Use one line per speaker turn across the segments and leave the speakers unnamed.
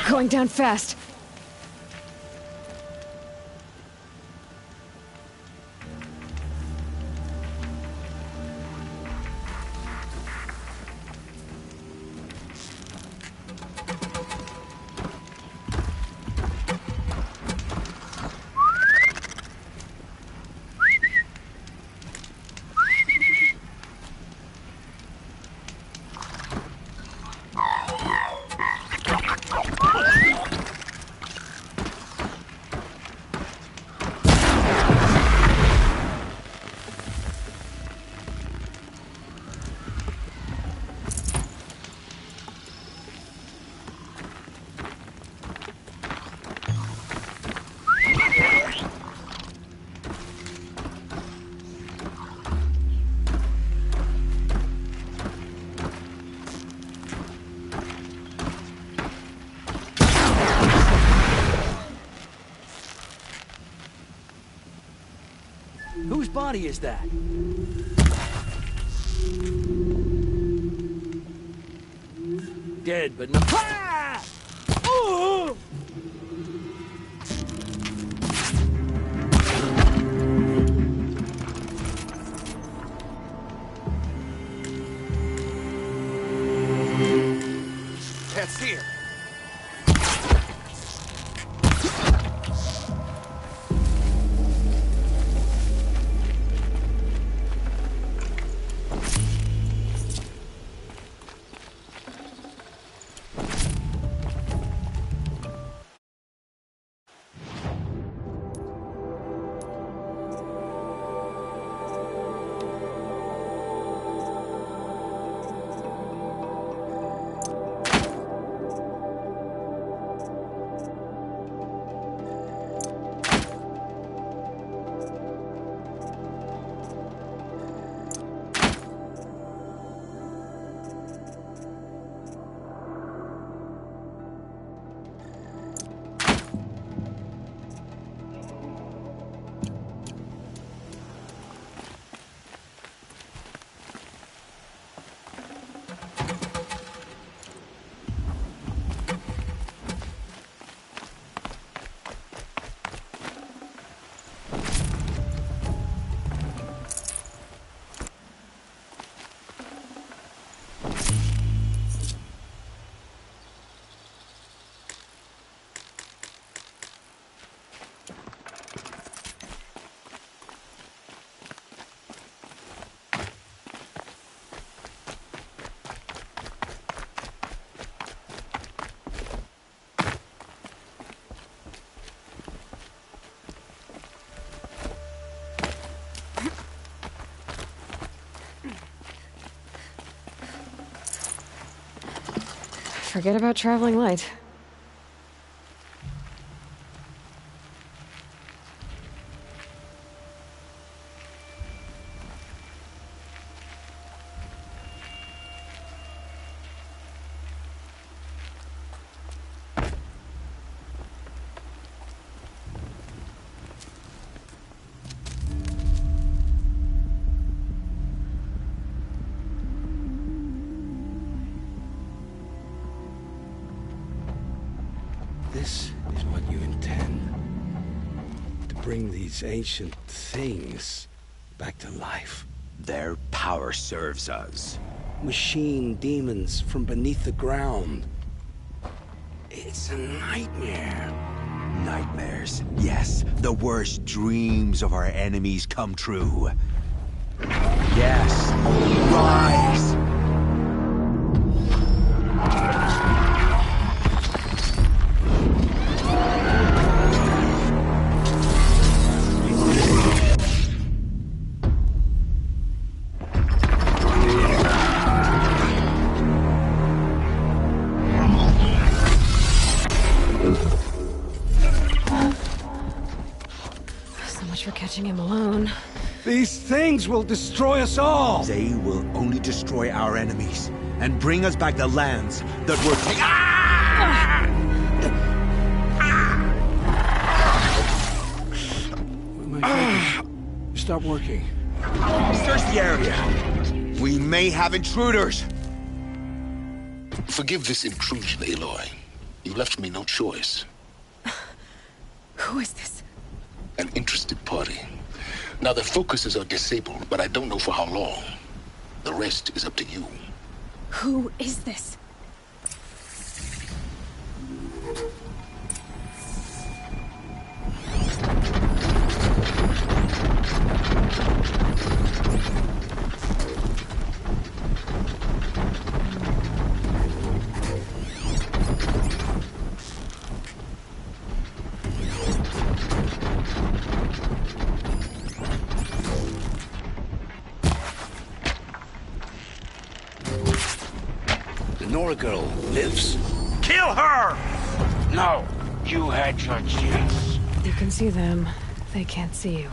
Going down fast.
Whose body is that? Dead, but no. Ah! Ooh!
That's here.
Forget about traveling light.
This is what you intend. To bring these ancient things back to life.
Their power serves us.
Machine demons from beneath the ground. It's a nightmare.
Nightmares. Yes, the worst dreams of our enemies come true. Yes, rise!
For catching him alone.
These things will destroy us all!
They will only destroy our enemies and bring us back the lands that were taken. Ah!
My fingers stop working.
Search the area. We may have intruders.
Forgive this intrusion, Aloy.
You left me no choice.
Who is this?
An interested party. Now, their focuses are disabled, but I don't know for how long. The rest is up to you.
Who is this?
Nora girl lives?
Kill her! No, you had your chance.
You can see them. They can't see you.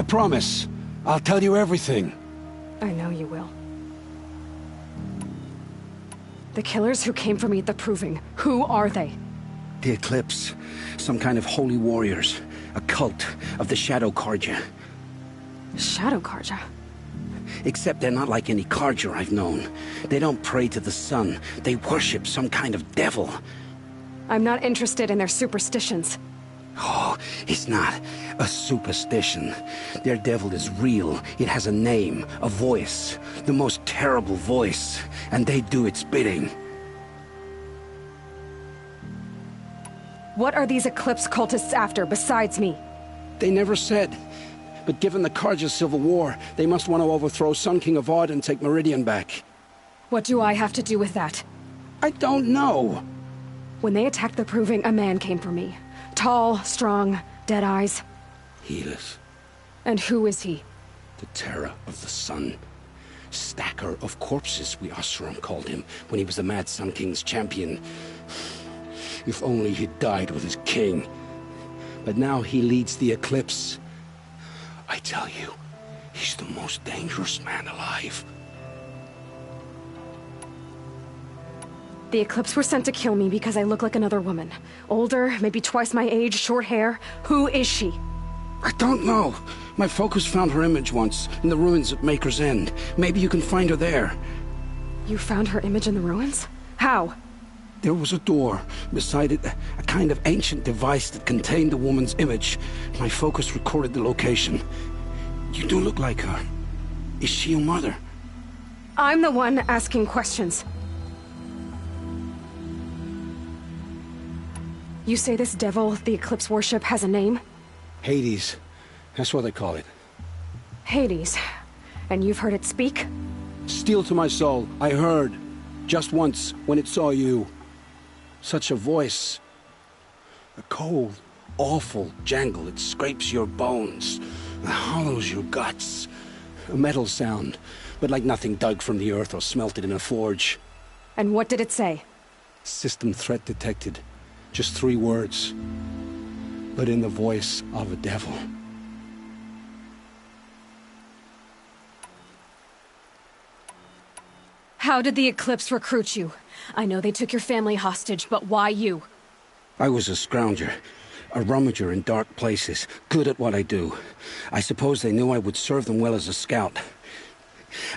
I promise. I'll tell you everything.
I know you will. The killers who came for me at the Proving, who are they?
The Eclipse. Some kind of holy warriors. A cult of the Shadow Carja.
Shadow Carja?
Except they're not like any Carja I've known. They don't pray to the sun. They worship some kind of devil.
I'm not interested in their superstitions.
Oh, it's not a superstition. Their devil is real. It has a name, a voice. The most terrible voice. And they do its bidding.
What are these Eclipse cultists after, besides me?
They never said. But given the Carja civil war, they must want to overthrow Sun King Avad and take Meridian back.
What do I have to do with that?
I don't know.
When they attacked the Proving, a man came for me. Tall, strong, dead eyes.
Helis,
And who is he?
the terror of the sun. Stacker of corpses, we Oseram called him, when he was the Mad Sun King's champion. If only he'd died with his king. But now he leads the Eclipse. I tell you, he's the most dangerous man alive.
The Eclipse were sent to kill me because I look like another woman. Older, maybe twice my age, short hair. Who is she?
I don't know. My focus found her image once, in the ruins at Maker's End. Maybe you can find her there.
You found her image in the ruins? How?
There was a door. Beside it, a kind of ancient device that contained the woman's image. My focus recorded the location. You do look like her. Is she your mother?
I'm the one asking questions. You say this devil the Eclipse worship has a name?
Hades. That's what they call it.
Hades. And you've heard it speak?
Steel to my soul. I heard. Just once, when it saw you. Such a voice. A cold, awful jangle that scrapes your bones. That hollows your guts. A metal sound, but like nothing dug from the earth or smelted in a forge.
And what did it say?
System threat detected. Just 3 words. But in the voice of a devil.
How did the Eclipse recruit you? I know they took your family hostage, but why you?
I was a scrounger. A rummager in dark places. Good at what I do. I suppose they knew I would serve them well as a scout.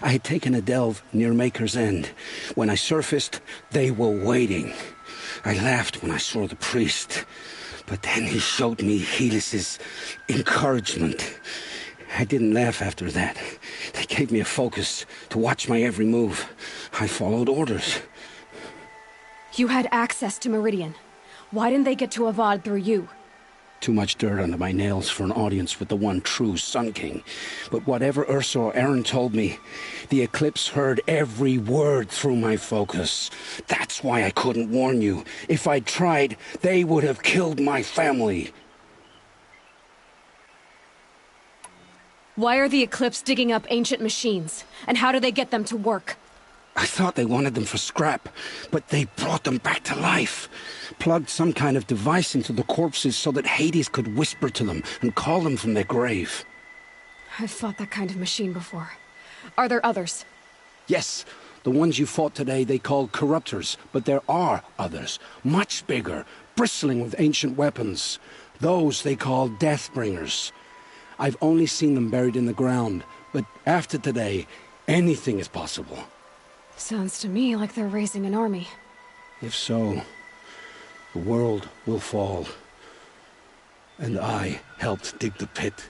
I had taken a delve near Maker's End. When I surfaced, they were waiting. I laughed when I saw the priest. But then he showed me Helis's encouragement. I didn't laugh after that. They gave me a focus to watch my every move. I followed orders.
You had access to Meridian. Why didn't they get to Avad through you?
Too much dirt under my nails for an audience with the one true Sun King. But whatever Ursa or Aaron told me, the Eclipse heard every word through my focus. That's why I couldn't warn you. If I'd tried, they would have killed my family.
Why are the Eclipse digging up ancient machines? And how do they get them to work?
I thought they wanted them for scrap, but they brought them back to life. Plugged some kind of device into the corpses so that Hades could whisper to them and call them from their grave.
I've fought that kind of machine before. Are there others?
Yes, the ones you fought today they called corruptors, but there are others, much bigger, bristling with ancient weapons. Those they call Deathbringers. I've only seen them buried in the ground, but after today, anything is possible.
Sounds to me like they're raising an army.
If so, the world will fall. And I helped dig the pit.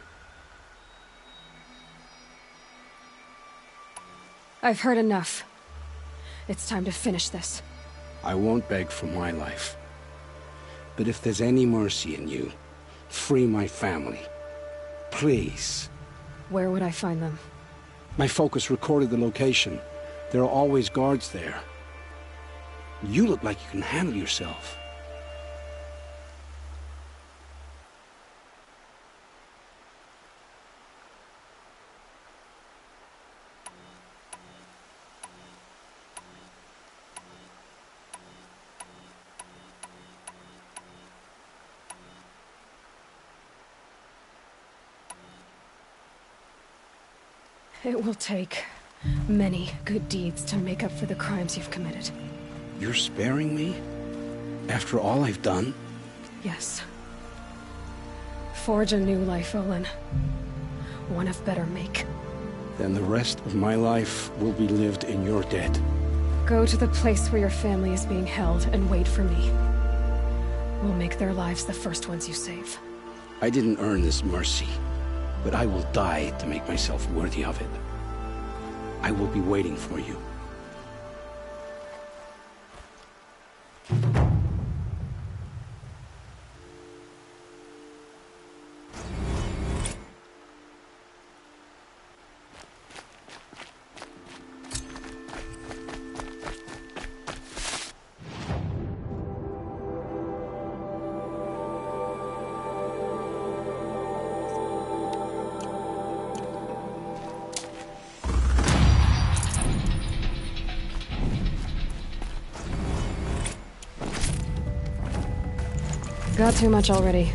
I've heard enough. It's time to finish this.
I won't beg for my life. But if there's any mercy in you, free my family. Please.
Where would I find them?
My focus recorded the location. There are always guards there. You look like you can handle yourself.
It will take many good deeds to make up for the crimes you've committed.
You're sparing me? After all I've done?
Yes. Forge a new life, Olin. One of better make.
Then the rest of my life will be lived in your debt.
Go to the place where your family is being held and wait for me. We'll make their lives the first ones you save.
I didn't earn this mercy, but I will die to make myself worthy of it. I will be waiting for you.
Got too much already.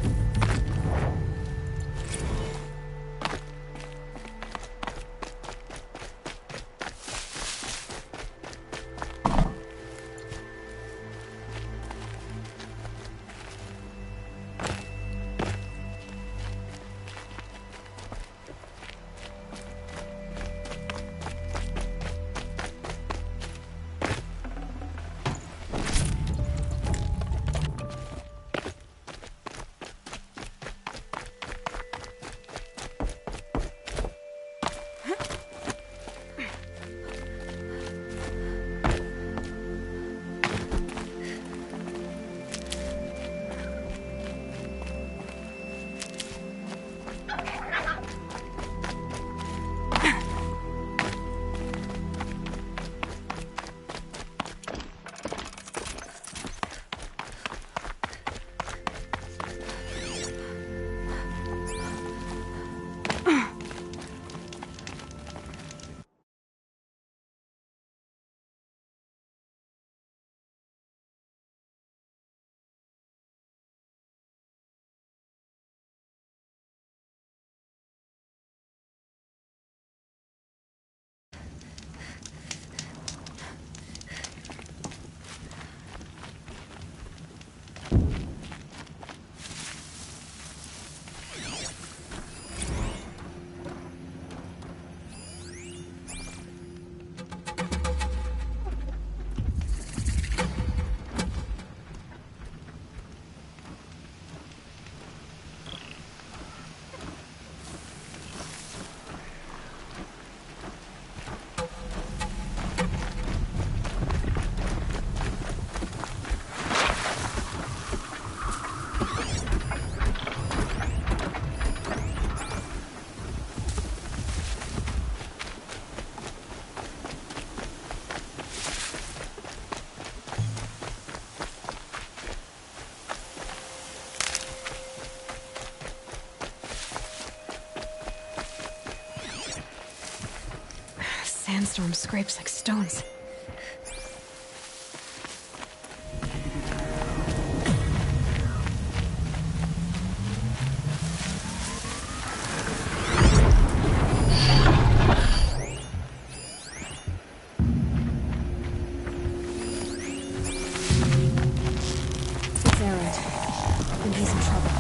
Sandstorm scrapes like stones. It's Aaron, and he's in trouble.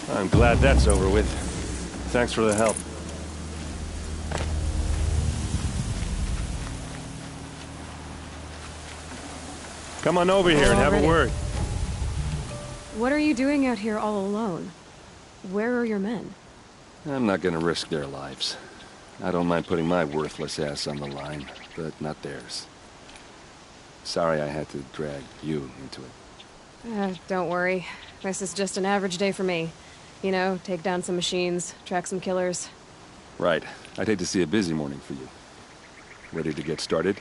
I'm glad that's over with. Thanks for the help. Come on over here and have a word.
What are you doing out here all alone? Where are your men?
I'm not gonna risk their lives. I don't mind putting my worthless ass on the line, but not theirs. Sorry I had to drag you into it.
Don't worry. This is just an average day for me. You know, take down some machines, track some killers.
Right. I'd hate to see a busy morning for you. Ready to get started?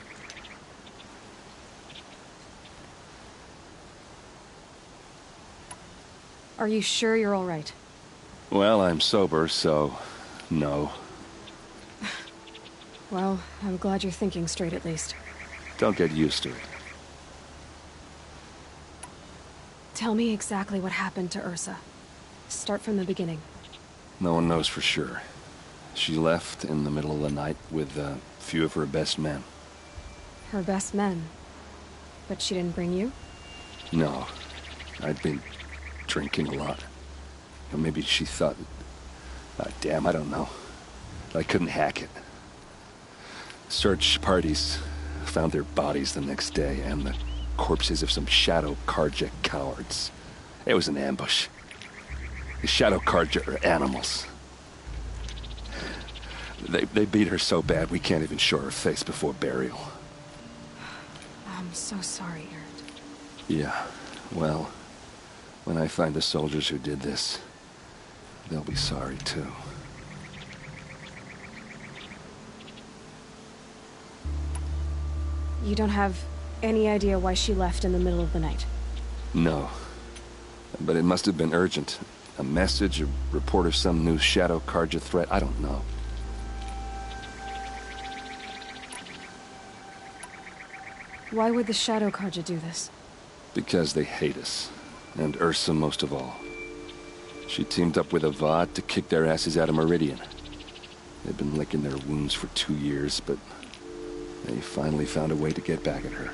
Are you sure you're all right?
Well, I'm sober, so no.
Well, I'm glad you're thinking straight at least.
Don't get used to it.
Tell me exactly what happened to Ursa. Start from the beginning.
No one knows for sure. She left in the middle of the night with a few of her best men.
Her best men? But she didn't bring you?
No. I'd been drinking a lot. Or maybe she thought... damn, I don't know. I couldn't hack it. Search parties found their bodies the next day, and the corpses of some Shadow Karja cowards. It was an ambush. The Shadow Karja are animals. They beat her so bad we can't even show her face before burial.
I'm so sorry, Erd.
Yeah, well, when I find the soldiers who did this, they'll be sorry too.
You don't have any idea why she left in the middle of the night?
No. But it must have been urgent. A message, a report of some new Shadow Karja threat, I don't know.
Why would the Shadow Karja do this?
Because they hate us. And Ursa most of all. She teamed up with Avad to kick their asses out of Meridian. They've been licking their wounds for 2 years, but they finally found a way to get back at her.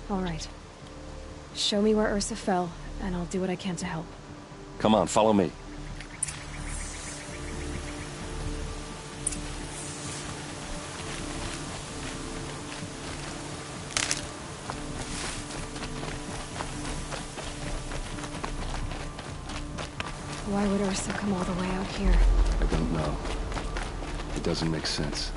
All right. Show me where Ursa fell, and I'll do what I can to help.
Come on, follow me.
Why would Ursa come all the way out here?
I don't know. It doesn't make sense.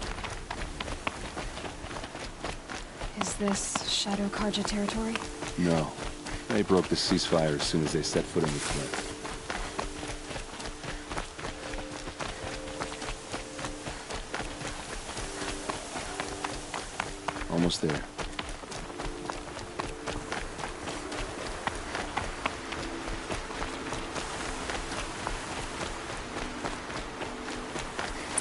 Is this Shadow Karja territory?
No. They broke the ceasefire as soon as they set foot in the cliff. Almost there.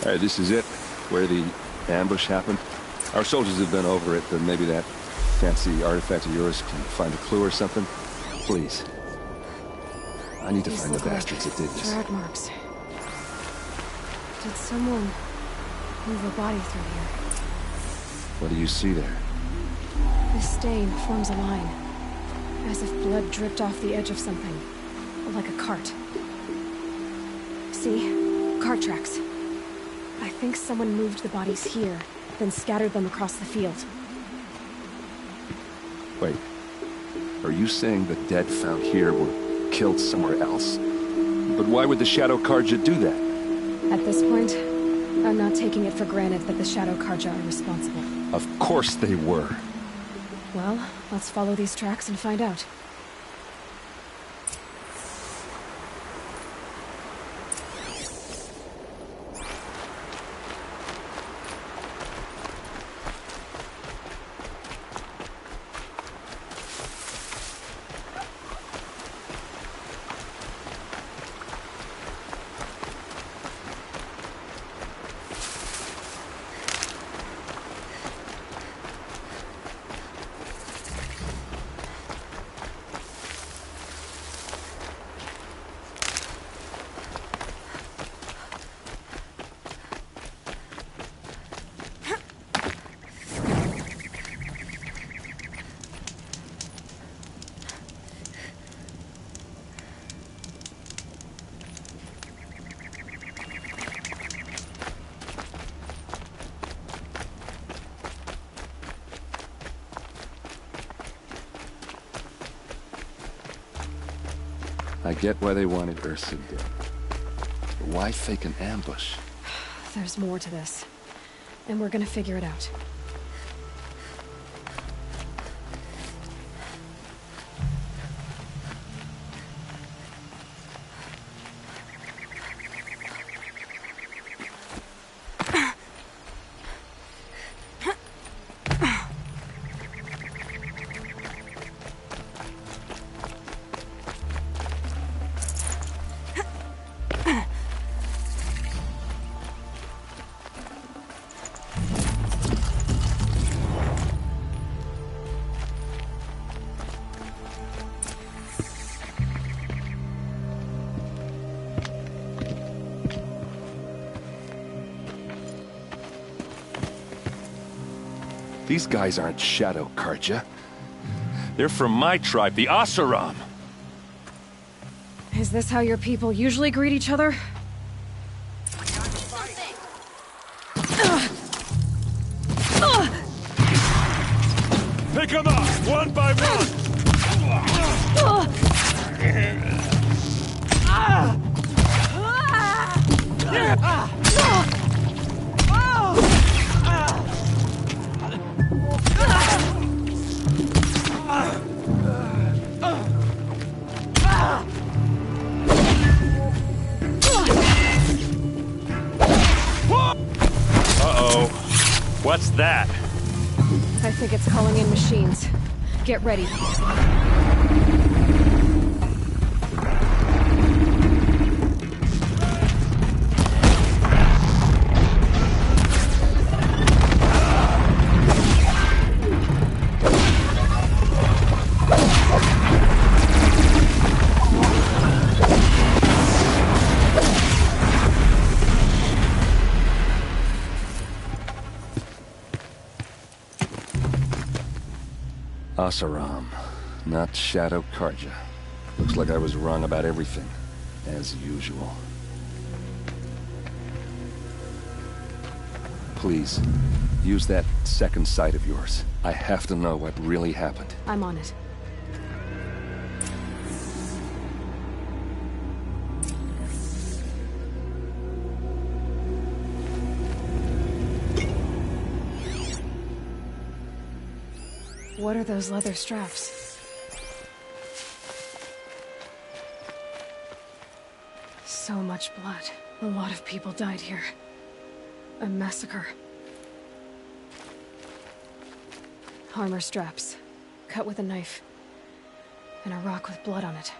All right, this is it, where the ambush happened. Our soldiers have been over it, but maybe that fancy artifact of yours can find a clue or something. Please. I need to find the bastards that did this.
Drag marks. Did someone move a body through here?
What do you see there?
This stain forms a line, as if blood dripped off the edge of something, like a cart. See? Cart tracks. I think someone moved the bodies here, then scattered them across the field.
Wait. Are you saying the dead found here were killed somewhere else? But why would the Shadow Karja do that?
At this point, I'm not taking it for granted that the Shadow Karja are responsible.
Of course they were.
Well, let's follow these tracks and find out.
I get why they wanted Ursa dead. But why fake an ambush?
There's more to this, and we're gonna figure it out.
These guys aren't Shadow Karja. They're from my tribe, the Oseram.
Is this how your people usually greet each other?
Pick them up, one by one! Uh-oh. What's that?
I think it's calling in machines. Get ready.
Oseram, not Shadow Karja. Looks like I was wrong about everything, as usual. Please, use that second sight of yours. I have to know what really happened.
I'm on it. What are those leather straps? So much blood. A lot of people died here. A massacre. Armor straps, cut with a knife, and a rock with blood on it.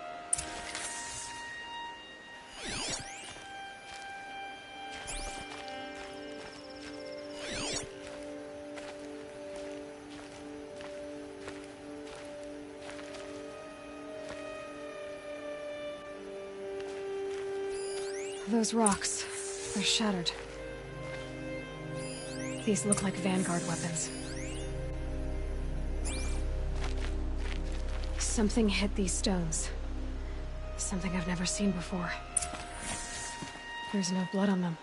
Those rocks, they're shattered. These look like Vanguard weapons. Something hit these stones. Something I've never seen before. There's no blood on them.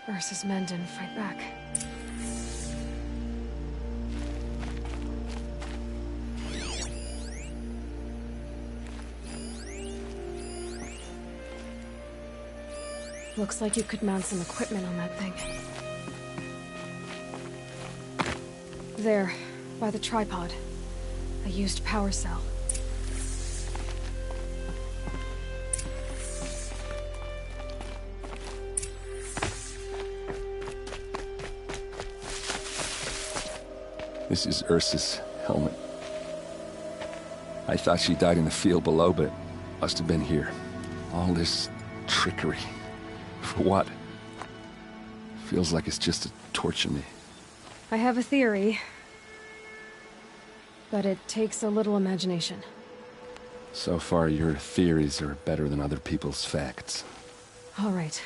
Ursa's men didn't fight back. Looks like you could mount some equipment on that thing. There, by the tripod. A used power cell.
This is Ursa's helmet. I thought she died in the field below, but it must have been here. All this trickery. For what? Feels like it's just to torture me.
I have a theory. But it takes a little imagination.
So far, your theories are better than other people's facts.
All right.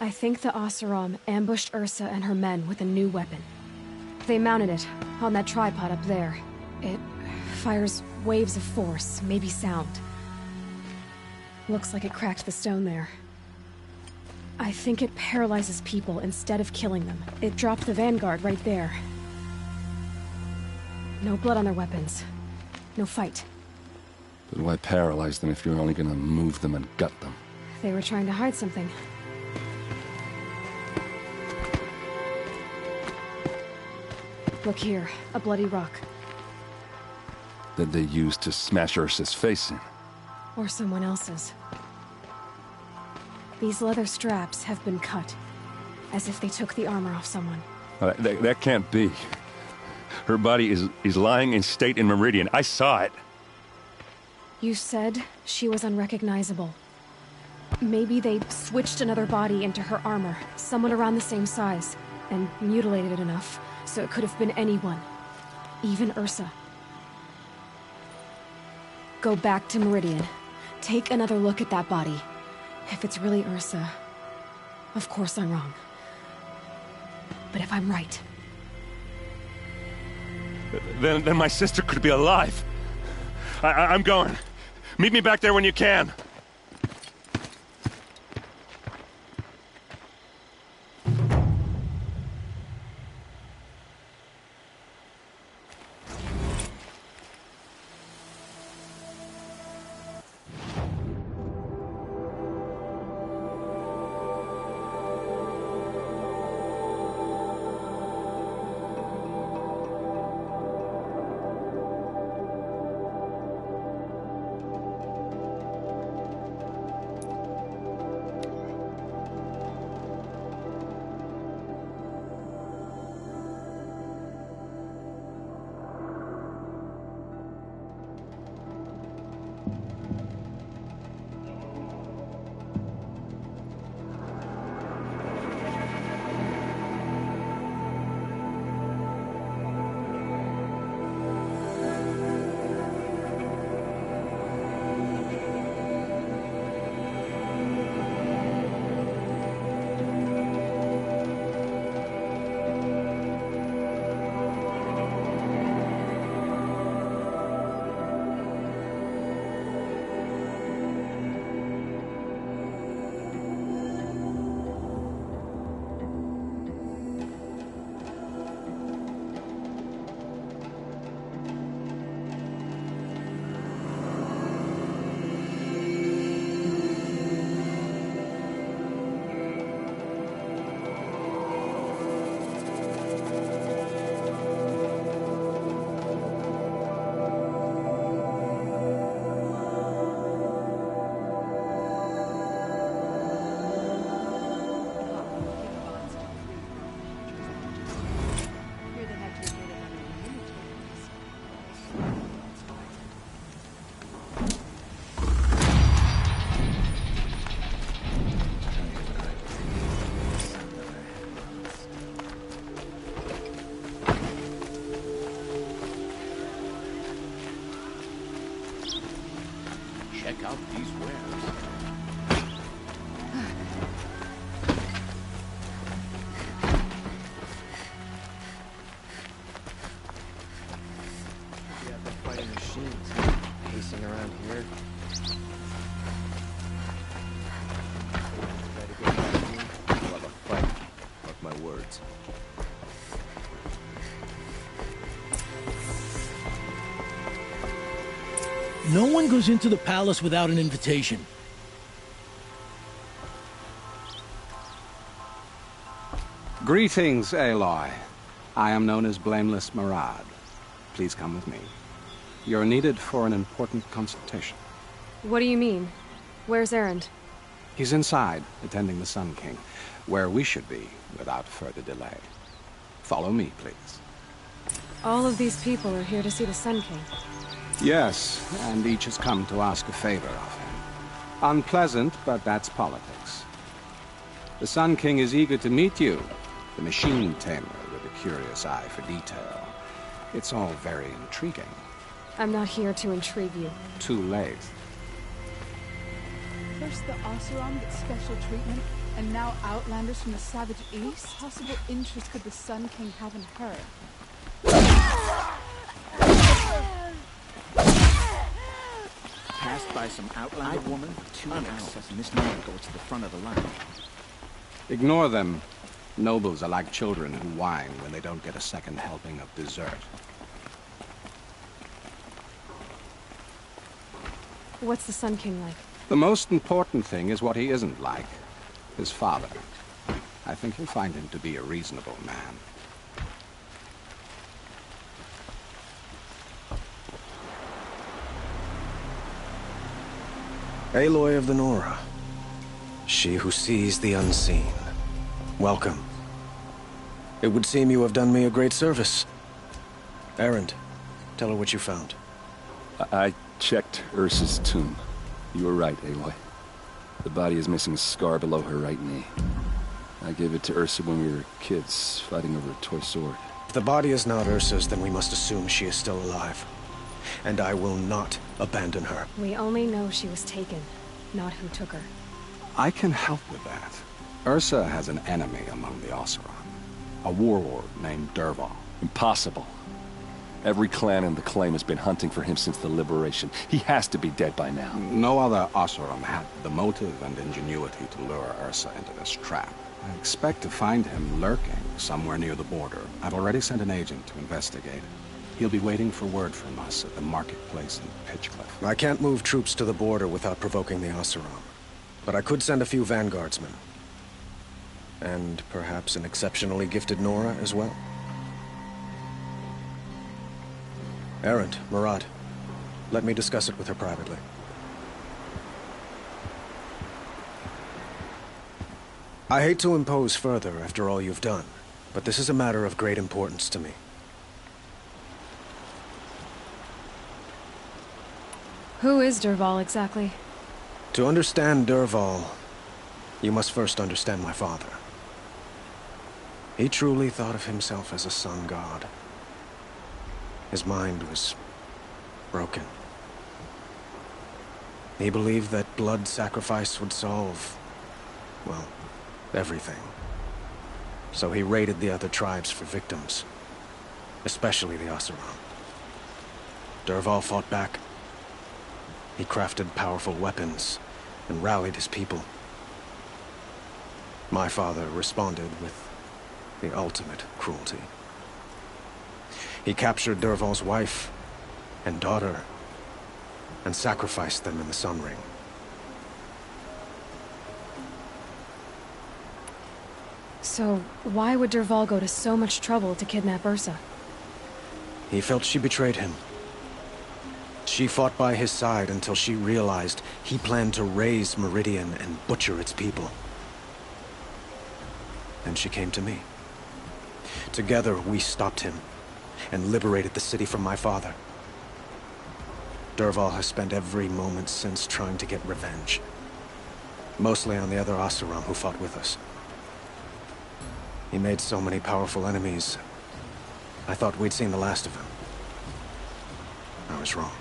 I think the Oseram ambushed Ursa and her men with a new weapon. They mounted it on that tripod up there. It fires waves of force, maybe sound. Looks like it cracked the stone there. I think it paralyzes people instead of killing them. It dropped the Vanguard right there. No blood on their weapons. No fight.
But why paralyze them if you're only gonna move them and gut them?
They were trying to hide something. Look here, a bloody rock.
That they used to smash Ursa's face in.
Or someone else's. These leather straps have been cut, as if they took the armor off someone.
That can't be. Her body is lying in state in Meridian. I saw it.
You said she was unrecognizable. Maybe they switched another body into her armor, someone around the same size, and mutilated it enough, so it could have been anyone. Even Ursa. Go back to Meridian. Take another look at that body. If it's really Ursa, of course I'm wrong. But if I'm right,
then my sister could be alive. I'm going. Meet me back there when you can.
Check out these wares.
We have the fighting machines pacing around here. Try to get back to me. We'll have a fight. Mark my words.
No one goes into the palace without an invitation.
Greetings, Aloy. I am known as Blameless Marad. Please come with me. You're needed for an important consultation.
What do you mean? Where's Erend?
He's inside, attending the Sun King, where we should be without further delay. Follow me, please.
All of these people are here to see the Sun King.
Yes, and each has come to ask a favor of him. Unpleasant, but that's politics. The Sun King is eager to meet you, the machine tamer with a curious eye for detail. It's all very intriguing.
I'm not here to intrigue you.
Too late.
First the Oseram get special treatment, and now outlanders from the Savage East? What possible interest could the Sun King have in her?
Passed by some outlander woman, 2 hours, and this man goes to the front of the line.
Ignore them. Nobles are like children who whine when they don't get a second helping of dessert.
What's the Sun King like?
The most important thing is what he isn't like. His father. I think you'll find him to be a reasonable man.
Aloy of the Nora. She who sees the unseen. Welcome. It would seem you have done me a great service. Erend, tell her what you found.
I checked Ursa's tomb. You were right, Aloy. The body is missing a scar below her right knee. I gave it to Ursa when we were kids, fighting over a toy sword.
If the body is not Ursa's, then we must assume she is still alive. And I will not abandon her.
We only know she was taken, not who took her.
I can help with that. Ursa has an enemy among the Oseram. A warlord named Dervahl.
Impossible. Every clan in the claim has been hunting for him since the liberation. He has to be dead by now.
No other Oseram had the motive and ingenuity to lure Ursa into this trap. I expect to find him lurking somewhere near the border. I've already sent an agent to investigate. He'll be waiting for word from us at the marketplace in Pitchcliff.
I can't move troops to the border without provoking the Oseram. But I could send a few vanguardsmen. And perhaps an exceptionally gifted Nora as well. Erend, Murad, let me discuss it with her privately. I hate to impose further after all you've done, but this is a matter of great importance to me.
Who is Dervahl exactly?
To understand Dervahl, you must first understand my father. He truly thought of himself as a sun god. His mind was broken. He believed that blood sacrifice would solve, well, everything. So he raided the other tribes for victims, especially the Oseram. Dervahl fought back. He crafted powerful weapons and rallied his people. My father responded with the ultimate cruelty. He captured Dervahl's wife and daughter and sacrificed them in the Sun Ring.
So, why would Dervahl go to so much trouble to kidnap Ursa?
He felt she betrayed him. She fought by his side until she realized he planned to raise Meridian and butcher its people. Then she came to me. Together, we stopped him and liberated the city from my father. Dervahl has spent every moment since trying to get revenge. Mostly on the other Oseram who fought with us. He made so many powerful enemies, I thought we'd seen the last of him. I was wrong.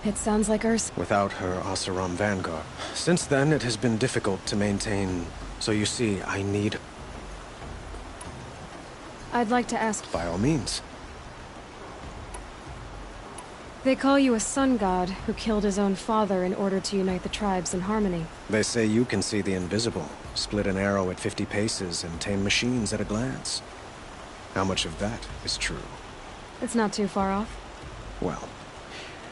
It sounds like Ursa.
Without her Oseram vanguard. Since then, it has been difficult to maintain. So you see, I need...
I'd like to ask...
By all means.
They call you a sun god who killed his own father in order to unite the tribes in harmony.
They say you can see the invisible, split an arrow at 50 paces, and tame machines at a glance. How much of that is true?
It's not too far off.
Well,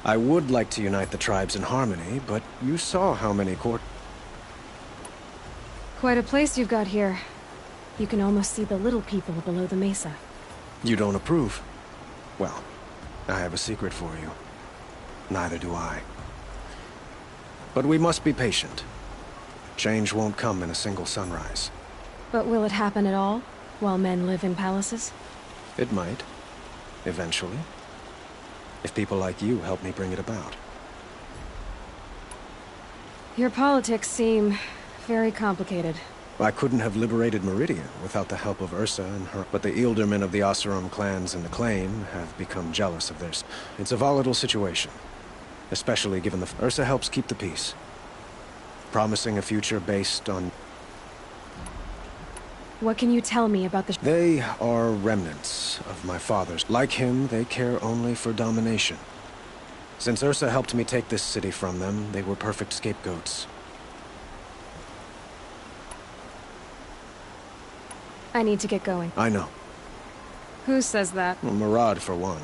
I would like to unite the tribes in harmony, but you saw how many court...
Quite a place you've got here. You can almost see the little people below the mesa.
You don't approve? Well, I have a secret for you. Neither do I. But we must be patient. Change won't come in a single sunrise.
But will it happen at all, while men live in palaces?
It might. Eventually. If people like you help me bring it about.
Your politics seem very complicated.
I couldn't have liberated Meridian without the help of Ursa and her... But the Ealdormen of the Oseram clans in the claim have become jealous of theirs. It's a volatile situation. Especially given the... Ursa helps keep the peace. Promising a future based on...
What can you tell me about the...
They are remnants of my father's. Like him, they care only for domination. Since Ursa helped me take this city from them, they were perfect scapegoats.
I need to get going.
I know.
Who says that?
Well, Murad, for one.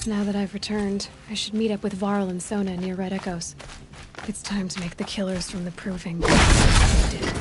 Now that I've returned, I should meet up with Varl and Sona near Red Echoes. It's time to make the killers from the Proving hated.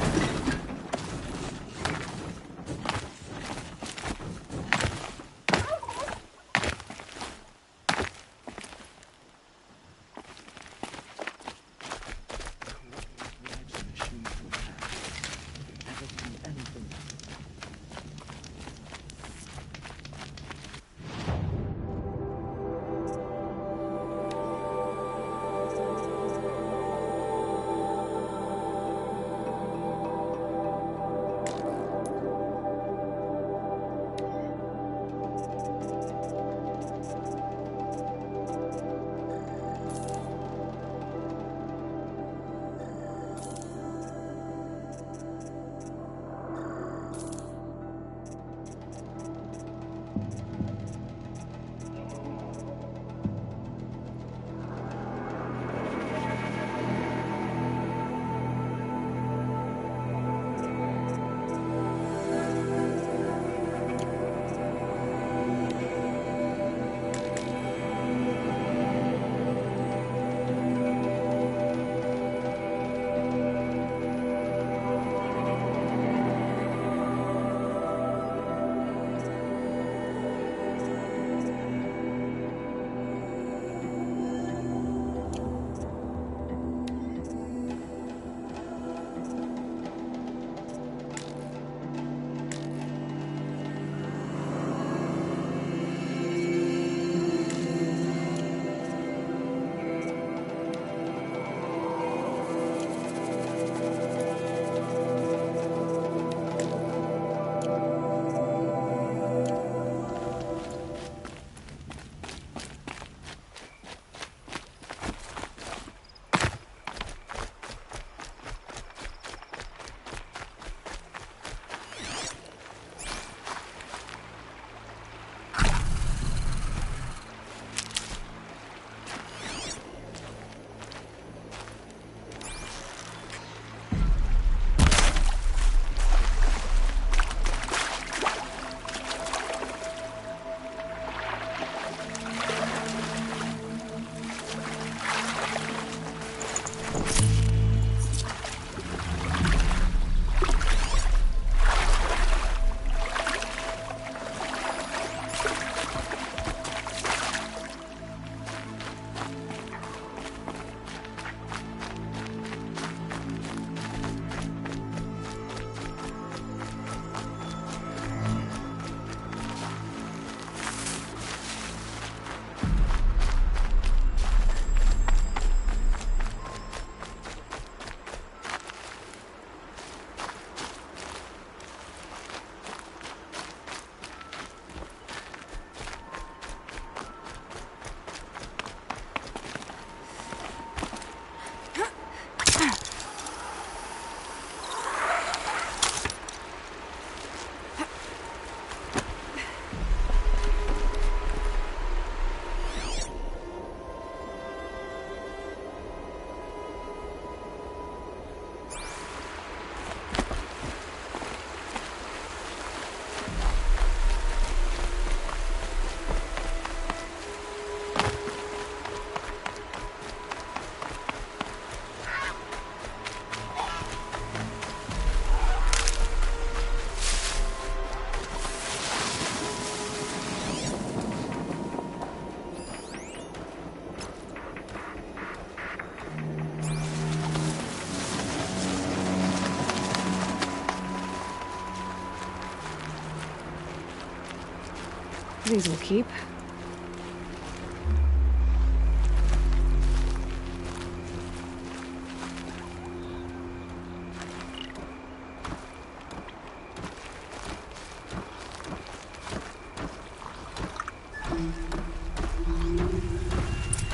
These will keep.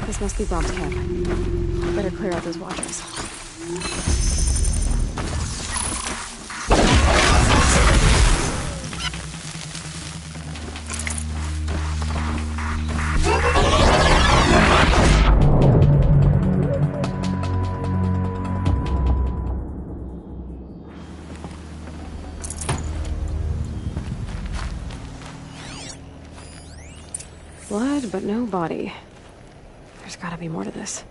This must be Bob's camp. Better clear out those watchers. Blood, but no body. There's gotta be more to this.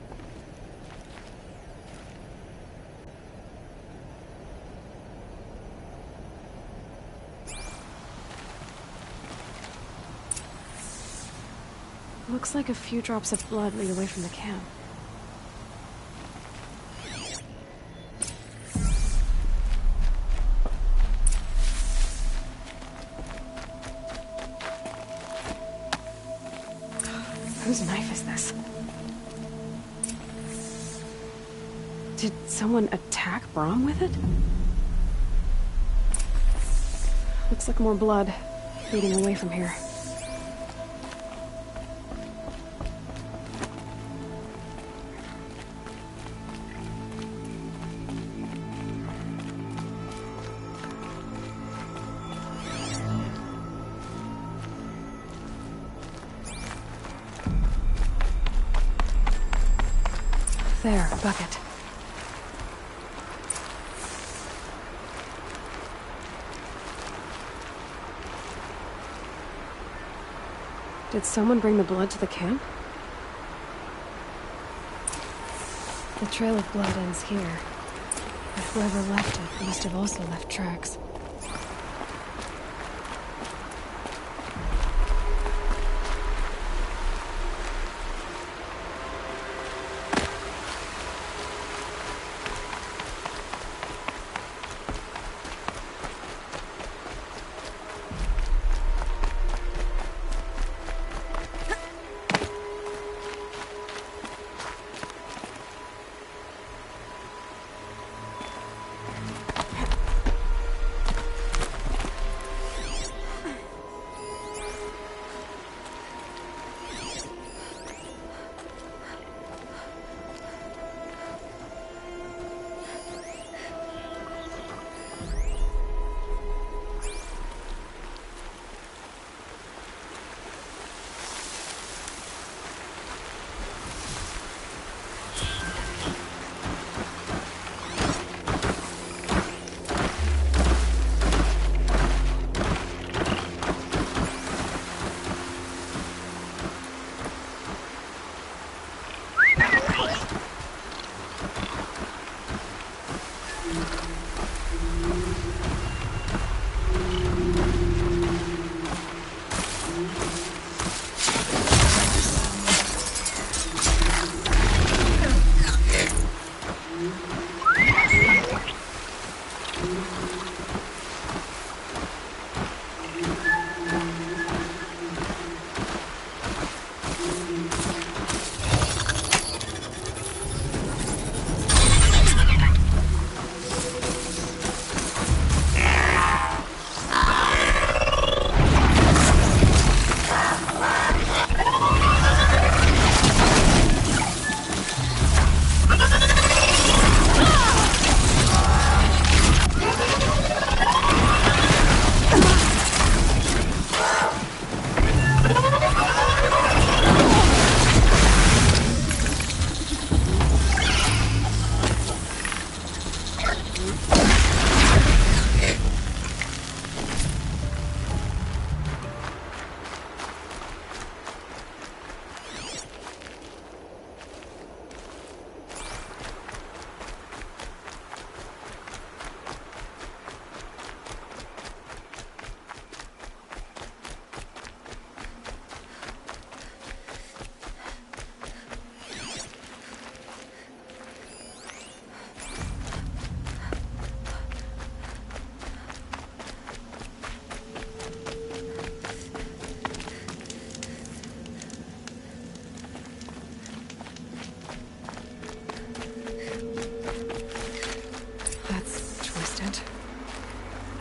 Looks like a few drops of blood lead away from the camp. Whose knife is this? Did someone attack Brom with it? Looks like more blood leading away from here. There, a bucket. Did someone bring the blood to the camp? The trail of blood ends here, but whoever left it must have also left tracks.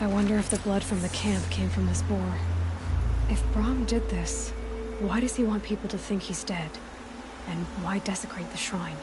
I wonder if the blood from the camp came from this boar. If Brom did this, why does he want people to think he's dead? And why desecrate the shrine?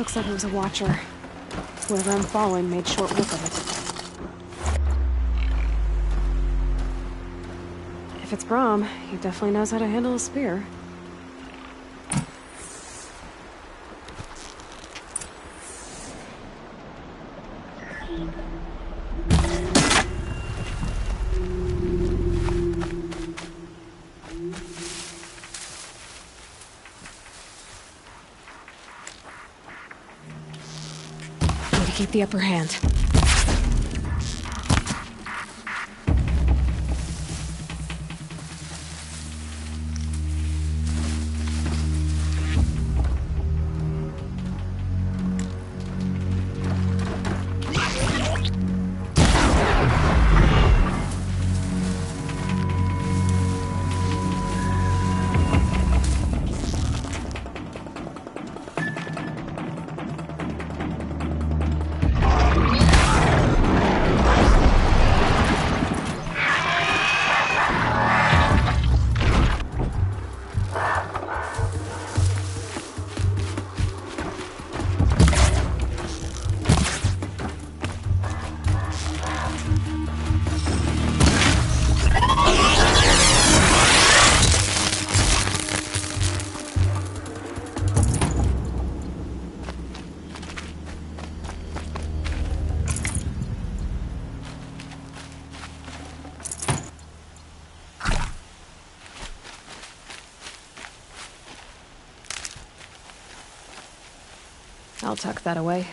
Looks like it was a watcher. Whoever I'm following made short work of it. If it's Brahm, he definitely knows how to handle a spear. Keep the upper hand. I'll tuck that away.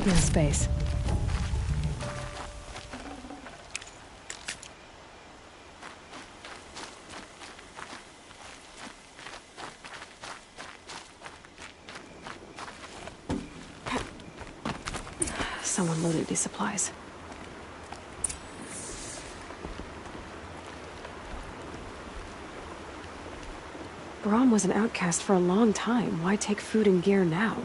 No space. Someone loaded these supplies. Brahm was an outcast for a long time. Why take food and gear now?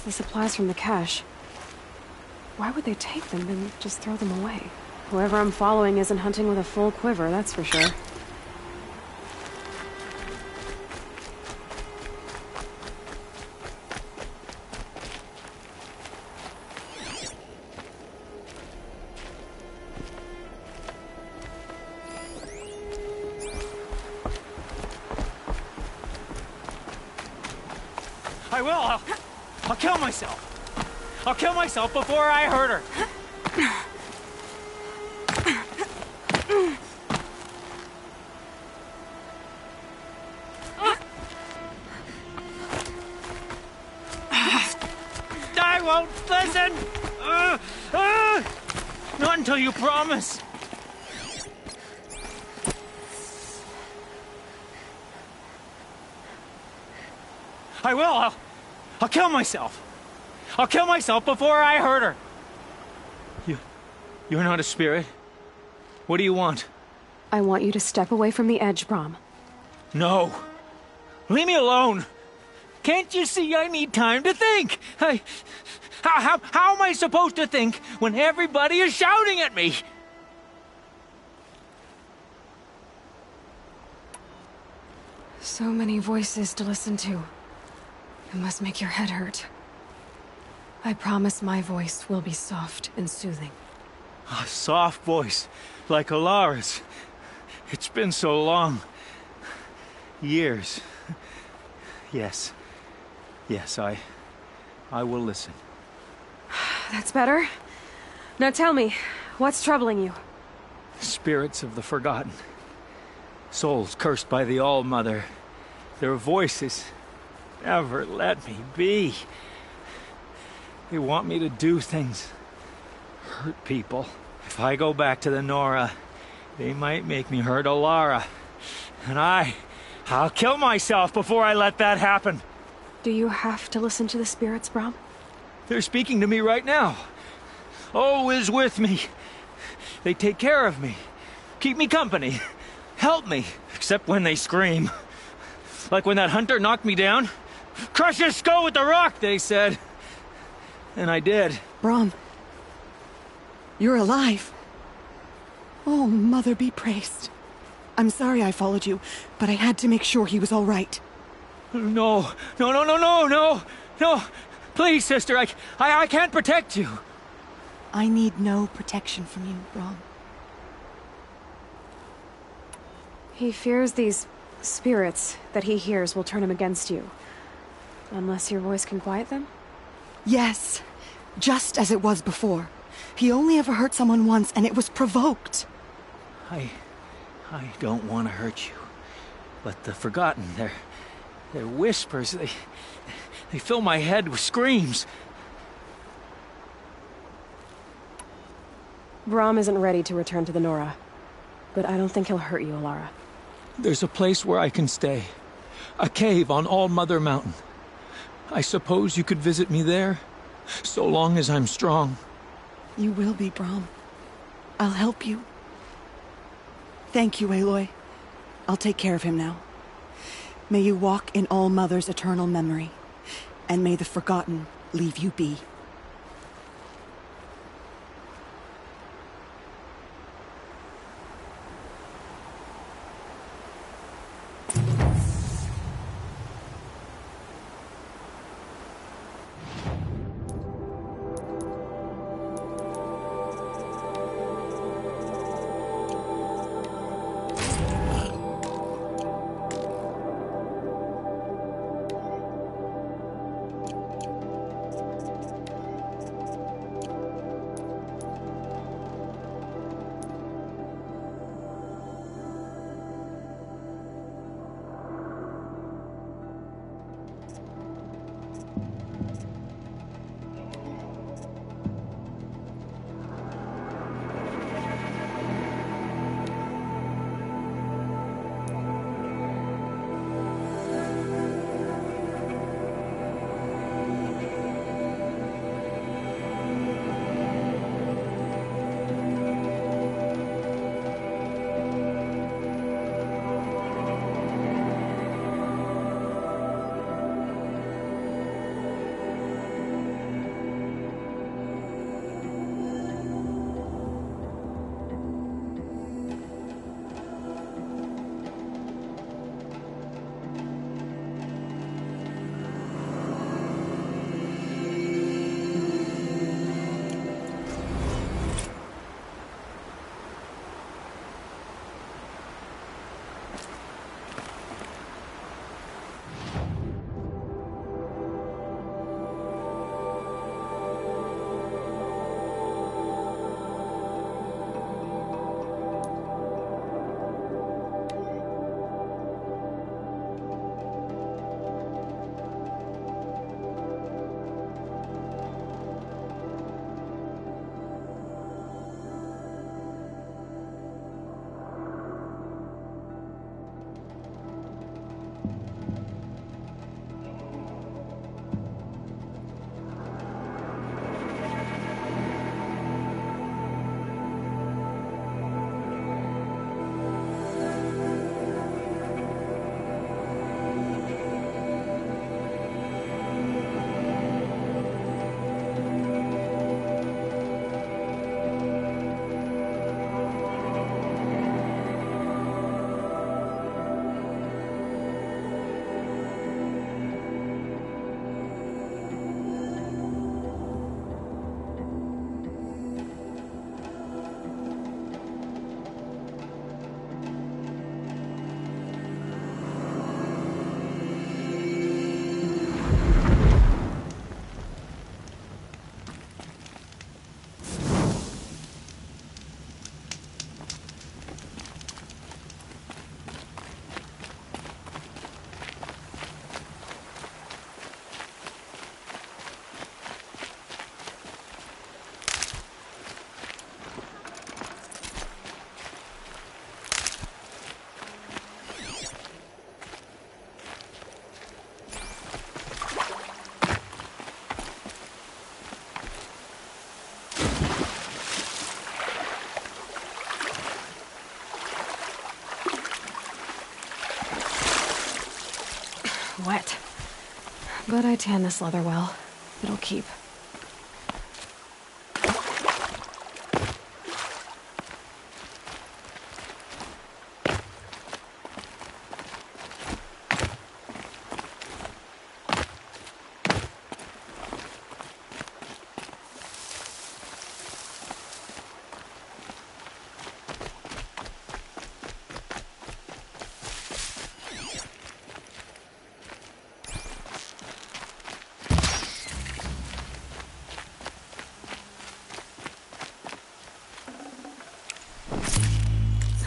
The supplies from the cache. Why would they take them and just throw them away? Whoever I'm following isn't hunting with a full quiver, that's for sure.
I will! I'll kill myself! I'll kill myself before I hurt her! I won't listen! Not until you promise! I will! I'll kill myself! I'll kill myself before I hurt her! You're not a spirit. What do you want?
I want you to step away from the edge, Brahm.
No! Leave me alone! Can't you see I need time to think? How am I supposed to think when everybody is shouting at me?
So many voices to listen to. It must make your head hurt. I promise my voice will be soft and soothing.
A soft voice, like Alara's. It's been so long. Years. Yes. Yes, I will listen.
That's better. Now tell me, what's troubling you?
Spirits of the forgotten. Souls cursed by the All-Mother. Their voices, never let me be. They want me to do things, hurt people. If I go back to the Nora, they might make me hurt Alara. And I'll kill myself before I let that happen.
Do you have to listen to the spirits, Brom?
They're speaking to me right now. O is with me. They take care of me, keep me company, help me, except when they scream. Like when that hunter knocked me down. Crush his skull with the rock, they said. And I did.
Brom, you're alive. Oh, Mother be praised. I'm sorry I followed you, but I had to make sure he was all right.
No. Please, sister, I can't protect you.
I need no protection from you, Brom.
He fears these spirits that he hears will turn him against you. Unless your voice can quiet them?
Yes, just as it was before. He only ever hurt someone once, and it was provoked.
I don't want to hurt you. But the Forgotten, their whispers, they fill my head with screams.
Brom isn't ready to return to the Nora. But I don't think he'll hurt you, Alara.
There's a place where I can stay. A cave on All Mother Mountain. I suppose you could visit me there, so long as I'm strong.
You will be, Brom. I'll help you. Thank you, Aloy. I'll take care of him now. May you walk in All Mother's eternal memory, and may the Forgotten leave you be.
but I tan this leather well. It'll keep.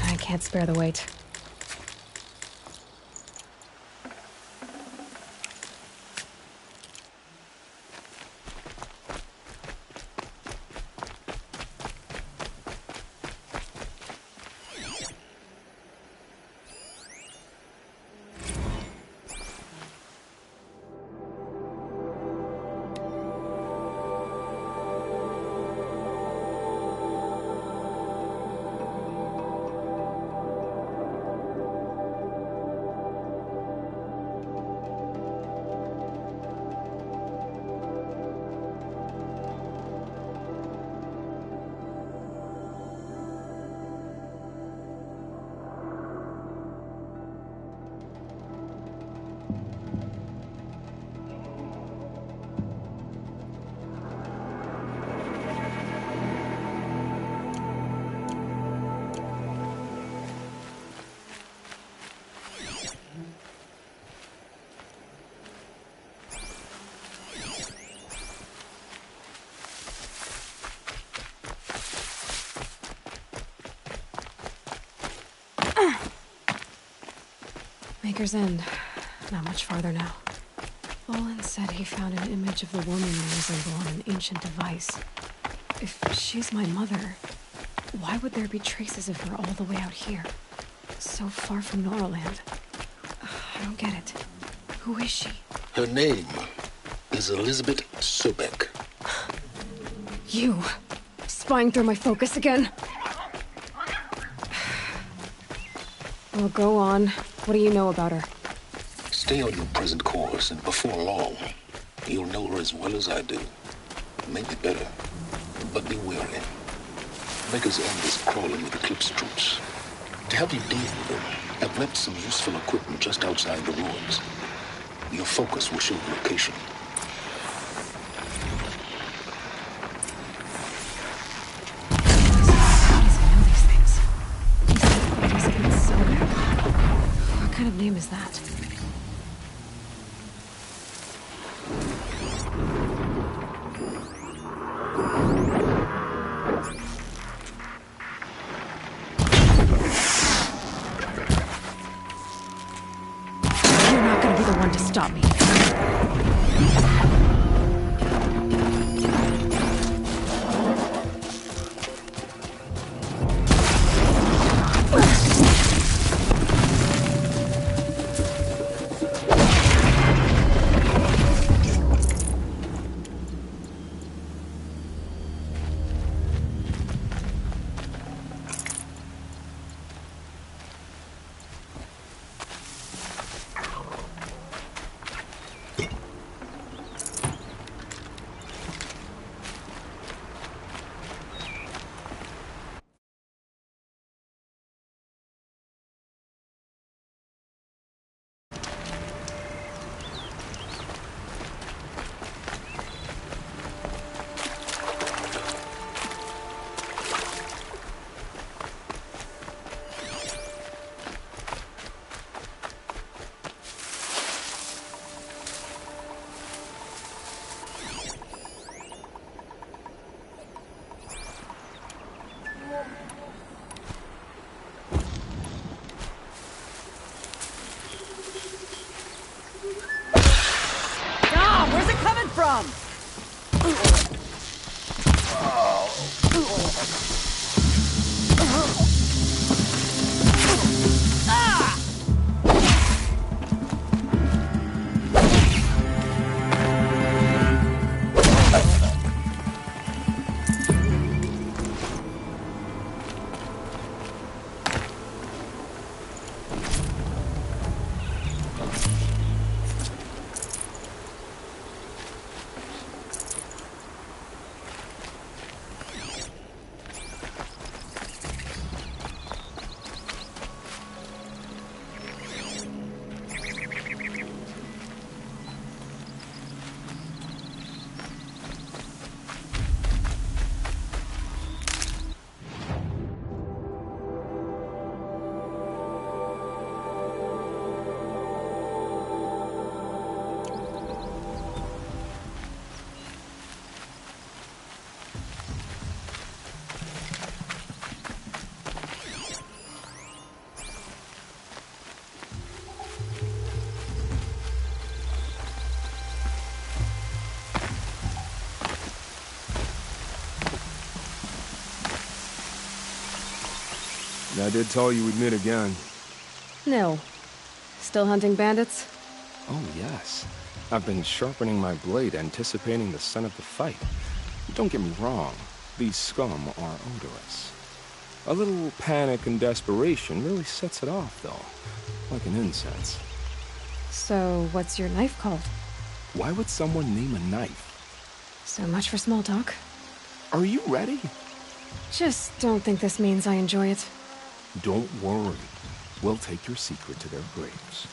I can't spare the weight. Maker's End. Not much farther now. Olin said he found an image of the woman they resemble on an ancient device. If she's my mother, why would there be traces of her all the way out here? So far from Noraland. I don't get it. Who is she?
Her name is Elizabeth Sobek.
You! Spying through my focus again? Well, go on. What do you know about her?
Stay on your present course, and before long, you'll know her as well as I do. Maybe better, but be wary. Maker's End is crawling with Eclipse troops. To help you deal with them, I've left some useful equipment just outside the ruins. Your focus will show the location.
What kind of name is that? You're not gonna be the one to stop me.
I did tell you we'd meet again.
No. Still hunting bandits?
Oh, yes. I've been sharpening my blade, anticipating the scent of the fight. Don't get me wrong, these scum are odorous. A little panic and desperation really sets it off, though. Like an incense.
So, what's your knife called?
Why would someone name a knife?
So much for small talk.
Are you ready?
Just don't think this means I enjoy it.
Don't worry. We'll take your secret to their graves.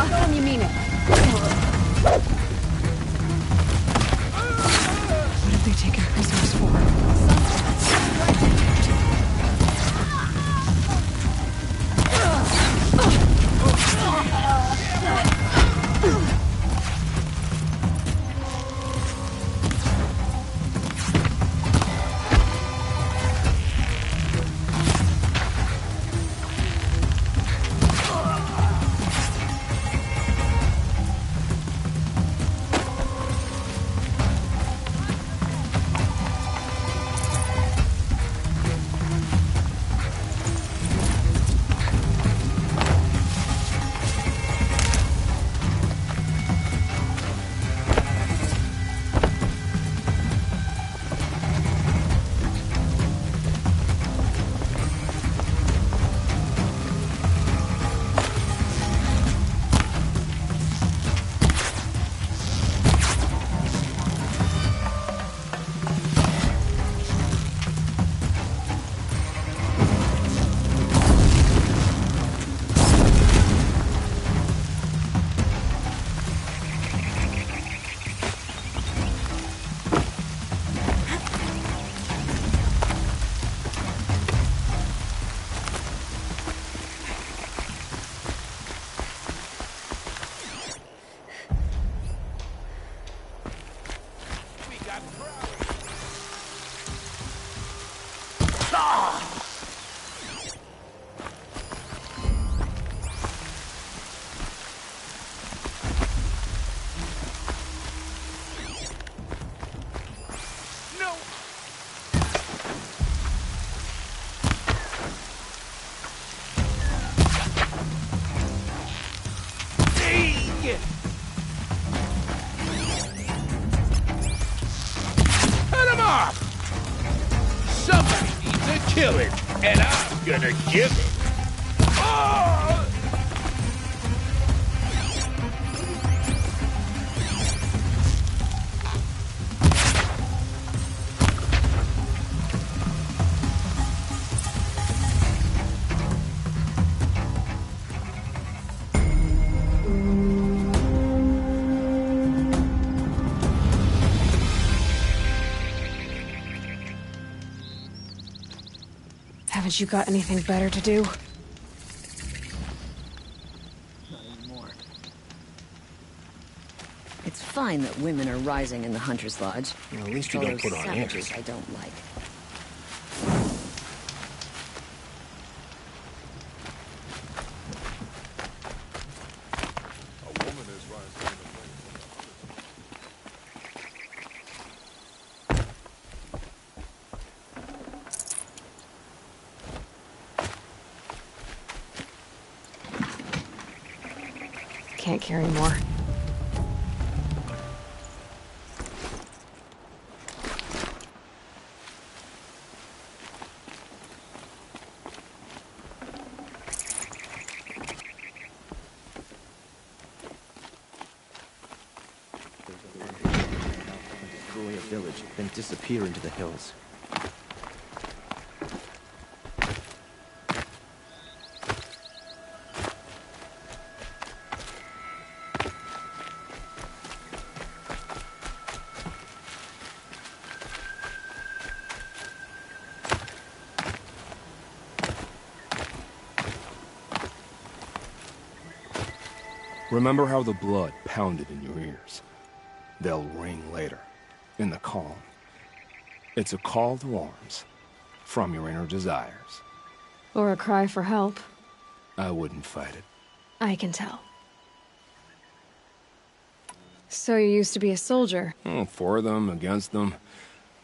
Tell me you mean it. What have they taken prisoners for?
Cut him off! Somebody needs a killing, and I'm gonna give it. Oh!
Haven't you got anything better to do?
Not anymore. It's fine that women are rising in the Hunter's Lodge.
Well, at least you
All
don't
those
put on airs.
savages I don't like.
Can't carry more.
Destroy a village, then disappear into the hills.
Remember how the blood pounded in your ears? They'll ring later, in the calm. It's a call to arms, from your inner desires.
Or a cry for help.
I wouldn't fight it.
I can tell. So you used to be a soldier?
Oh, for them, against them.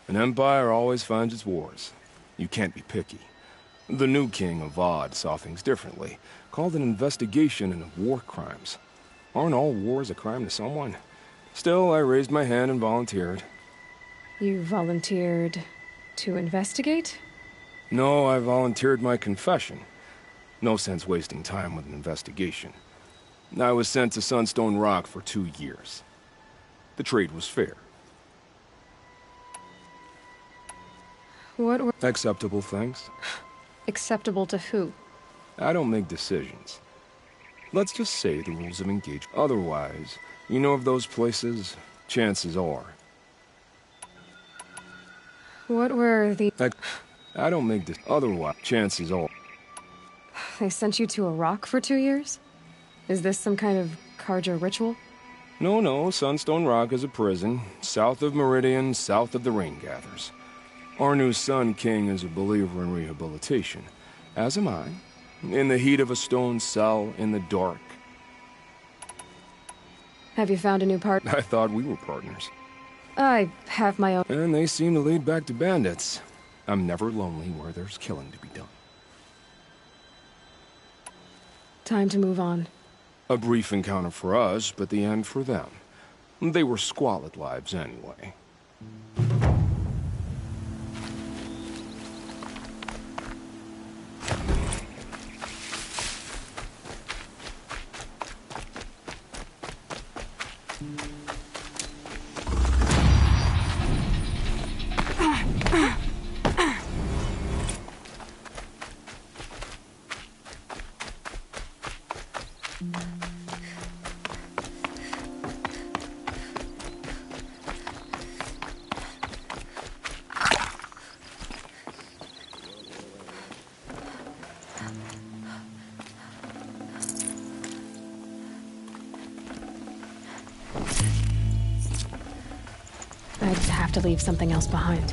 An empire always finds its wars. You can't be picky. The new king of Vod saw things differently, called an investigation into war crimes. Aren't all wars a crime to someone? Still, I raised my hand and volunteered.
You volunteered to investigate?
No, I volunteered my confession. No sense wasting time with an investigation. I was sent to Sunstone Rock for 2 years. The trade was fair.
What were...
Acceptable things.
Acceptable to who?
I don't make decisions. Let's just say the rules of engagement. Otherwise, you know of those places, chances are.
What were the...
I don't make this. Otherwise, chances are.
They sent you to a rock for 2 years? Is this some kind of Carja ritual?
No, Sunstone Rock is a prison, south of Meridian, south of the Rain Gathers. Our new Sun King is a believer in rehabilitation, as am I. In the heat of a stone cell, in the dark.
Have you found a new partner?
I thought we were partners.
I have my own...
And they seem to lead back to bandits. I'm never lonely where there's killing to be done.
Time to move on.
A brief encounter for us, but the end for them. They were squalid lives anyway.
I'd have to leave something else behind.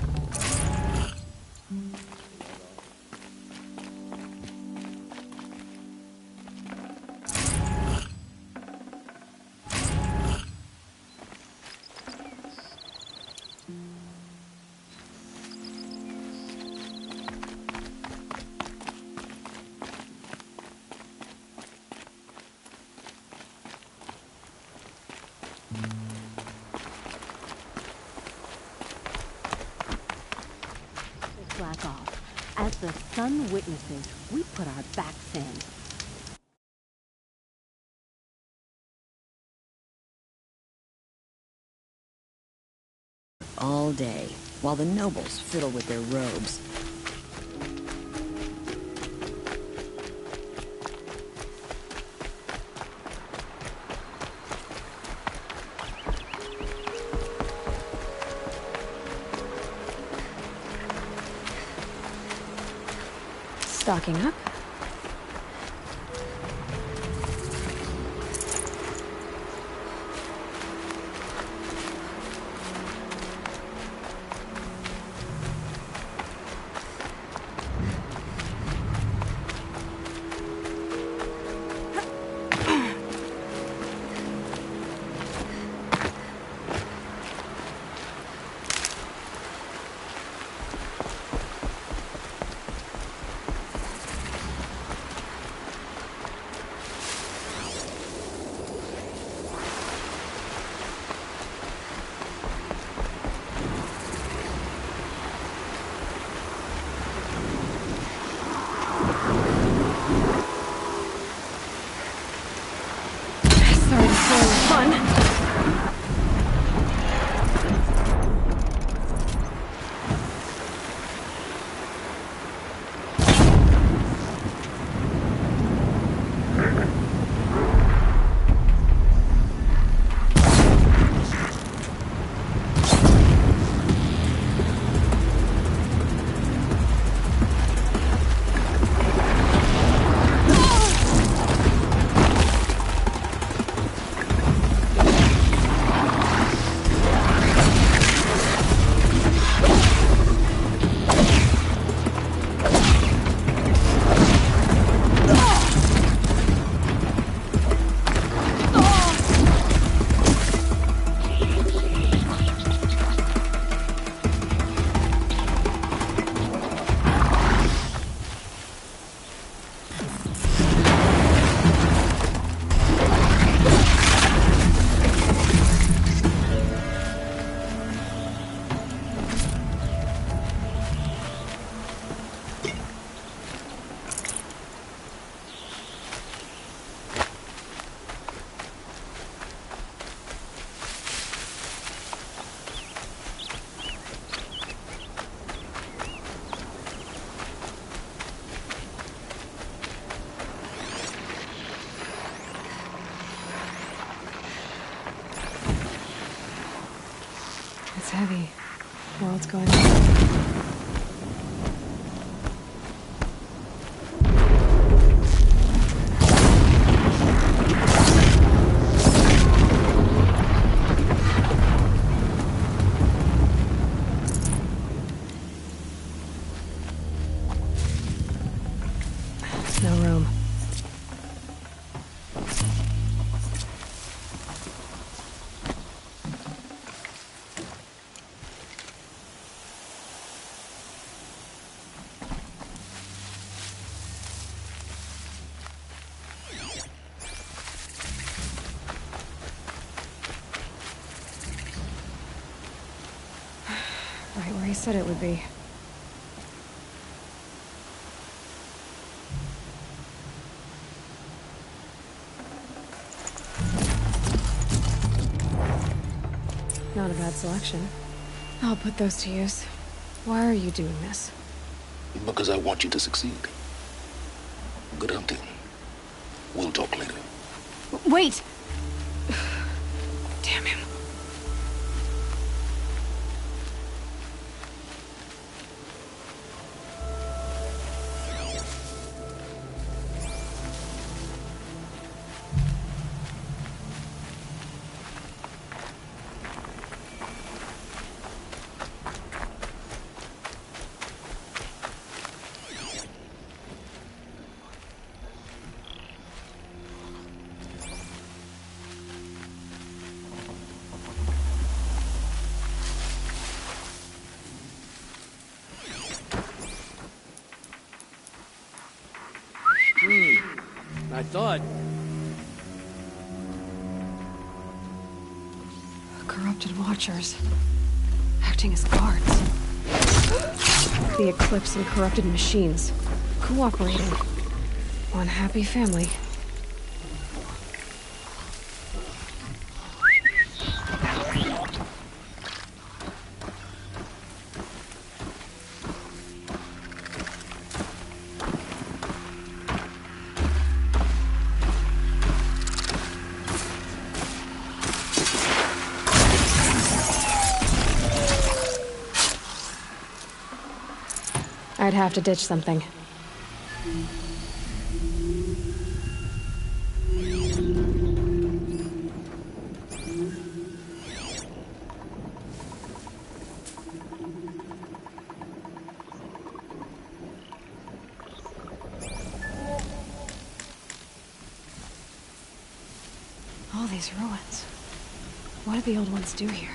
Slack off. As the sun witnesses, we put our backs in.
All day, while the nobles fiddle with their robes.
Stocking up. heavy. World's going on. No room. Right where he said it would be. Not a bad selection. I'll put those to use. Why are you doing this?
Because I want you to succeed. Good hunting. We'll talk later.
Wait! Damn him.
I thought...
Corrupted Watchers. Acting as guards. The Eclipse and corrupted machines. Cooperating. One happy family. I'd have to ditch something. All these ruins. What did the old ones do here?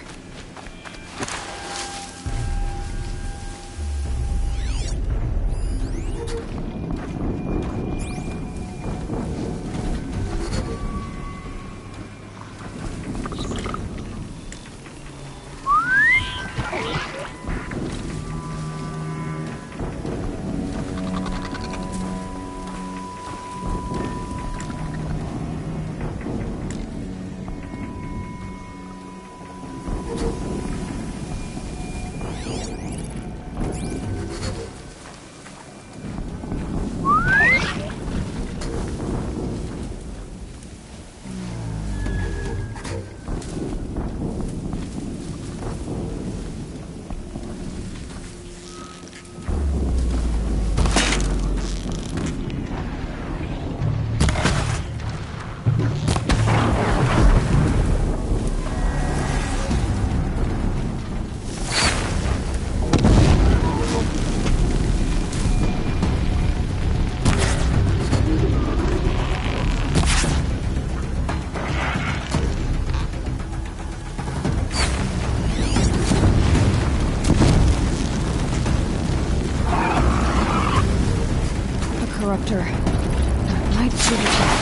Corruptor. That might be the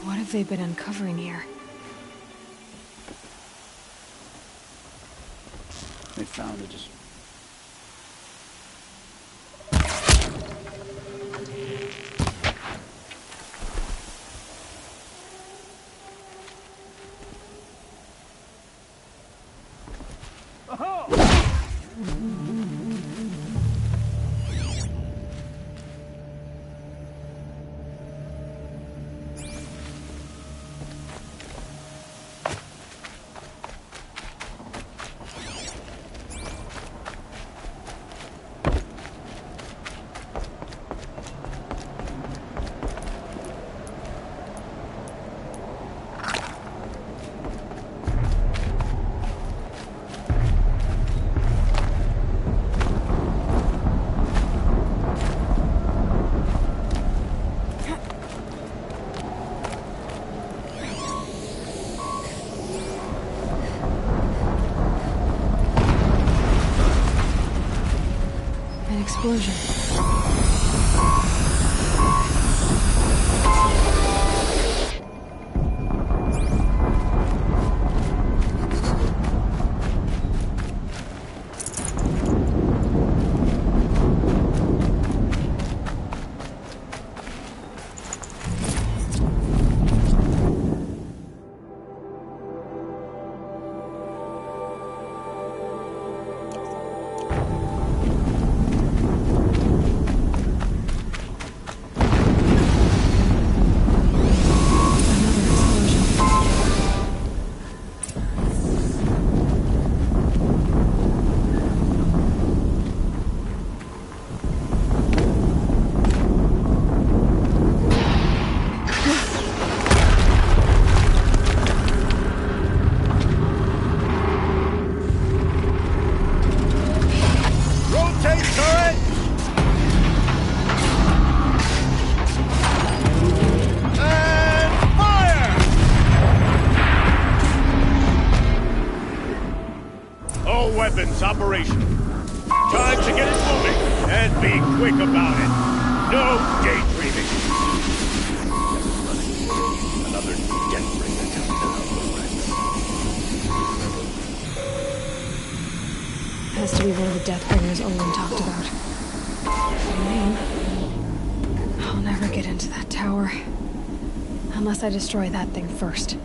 What have they been uncovering here?
They found it just...
Explosion.
Weapons operational. Time to get it moving, and be quick about it. No daydreaming.
Another Deathbringer coming out of the ranks.
Has to be one of the Deathbringers Olin talked about. Name. I'll never get into that tower. Unless I destroy that thing first.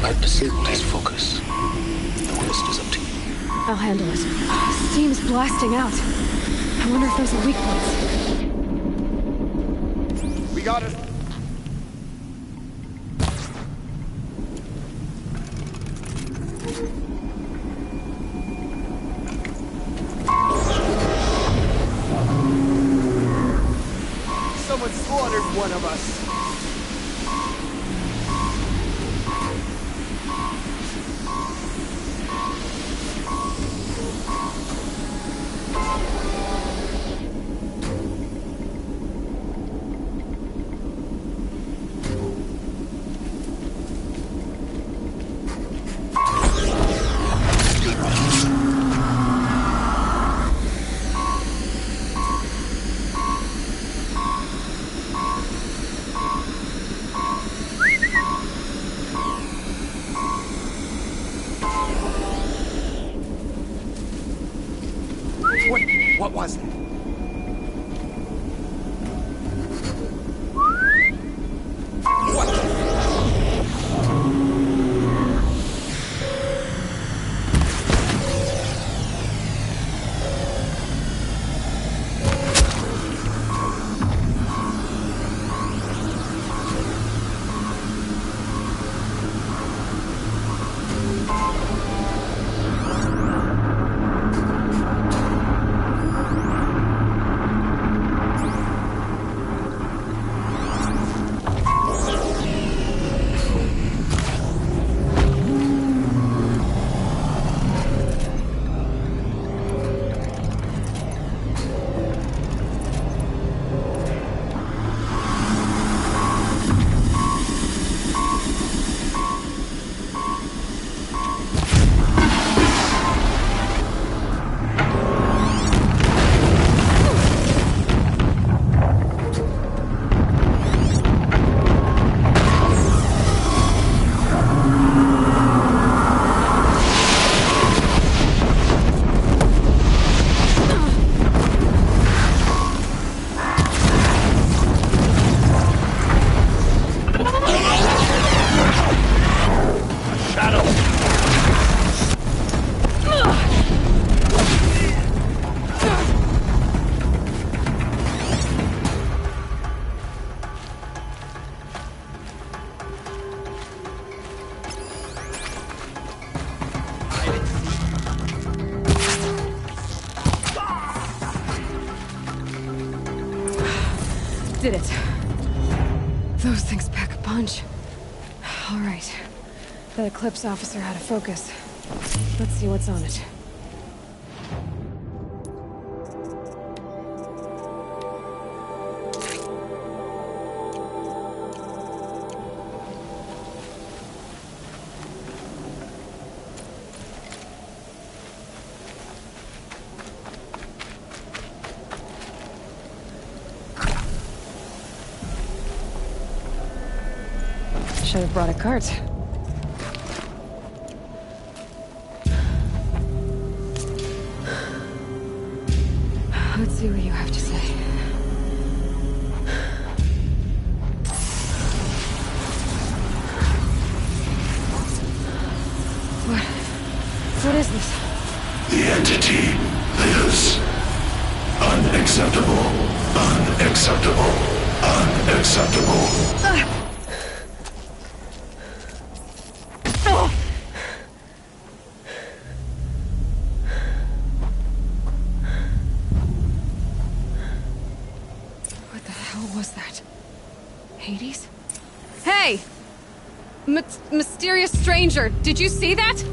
I've disabled his focus. The rest is up to you.
I'll handle it. Steam's blasting out. I wonder if there's a weak place.
We got it.
Someone slaughtered one
one of us.
What was that?
Did it. Those things pack a punch. All right. That Eclipse officer had a focus. Let's see what's on it. Should have brought a cart. Let's see what you have to say. What is this?
The entity lives. Unacceptable. Unacceptable. Unacceptable.
Hades? Hey! Mysterious stranger, did you see that?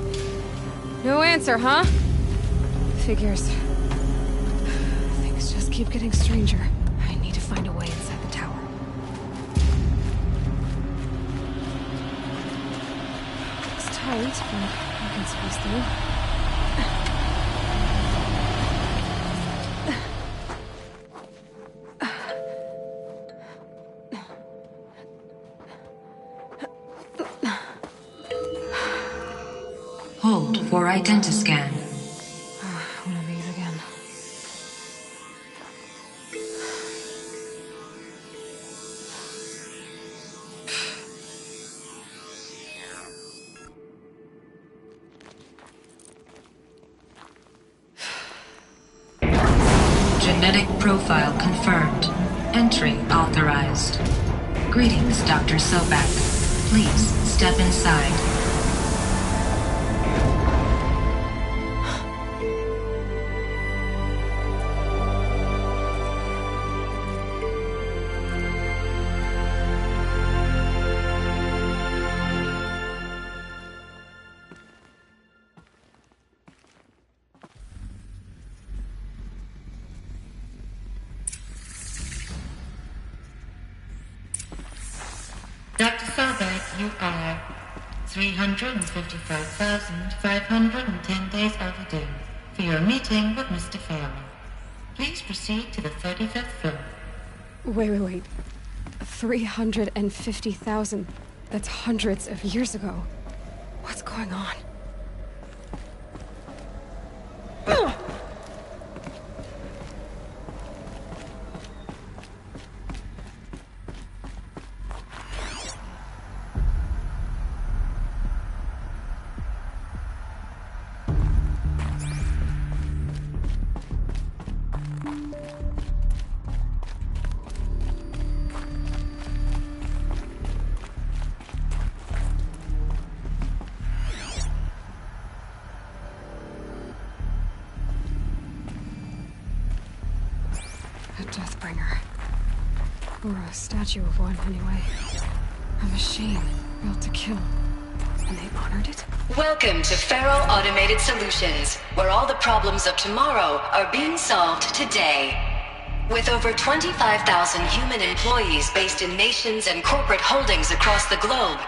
No answer, huh? Figures. Things just keep getting stranger. I need to find a way inside the tower. It's tight, but I can squeeze through.
Hold for identiscan.
One of these again.
Genetic profile confirmed. Entry authorized. Greetings, Dr. Sobak. Please step inside. Dr. Sobek, you are 355,510 days overdue for your meeting with Mr. Farrell. Please proceed to the 35th floor.
Wait. 350,000. That's hundreds of years ago. What's going on? A Deathbringer. Or a statue of one, anyway. A machine built to kill. And they honored it?
Welcome to Faro Automated Solutions, where all the problems of tomorrow are being solved today. With over 25,000 human employees based in nations and corporate holdings across the globe,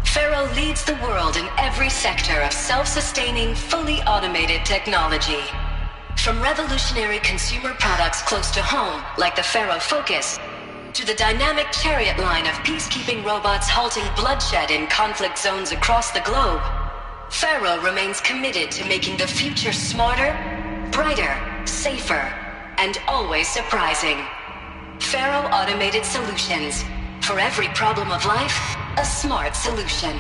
Faro leads the world in every sector of self-sustaining, fully automated technology. From revolutionary consumer products close to home, like the Faro Focus, to the dynamic chariot line of peacekeeping robots halting bloodshed in conflict zones across the globe, Faro remains committed to making the future smarter, brighter, safer, and always surprising. Faro Automated Solutions. For every problem of life, a smart solution.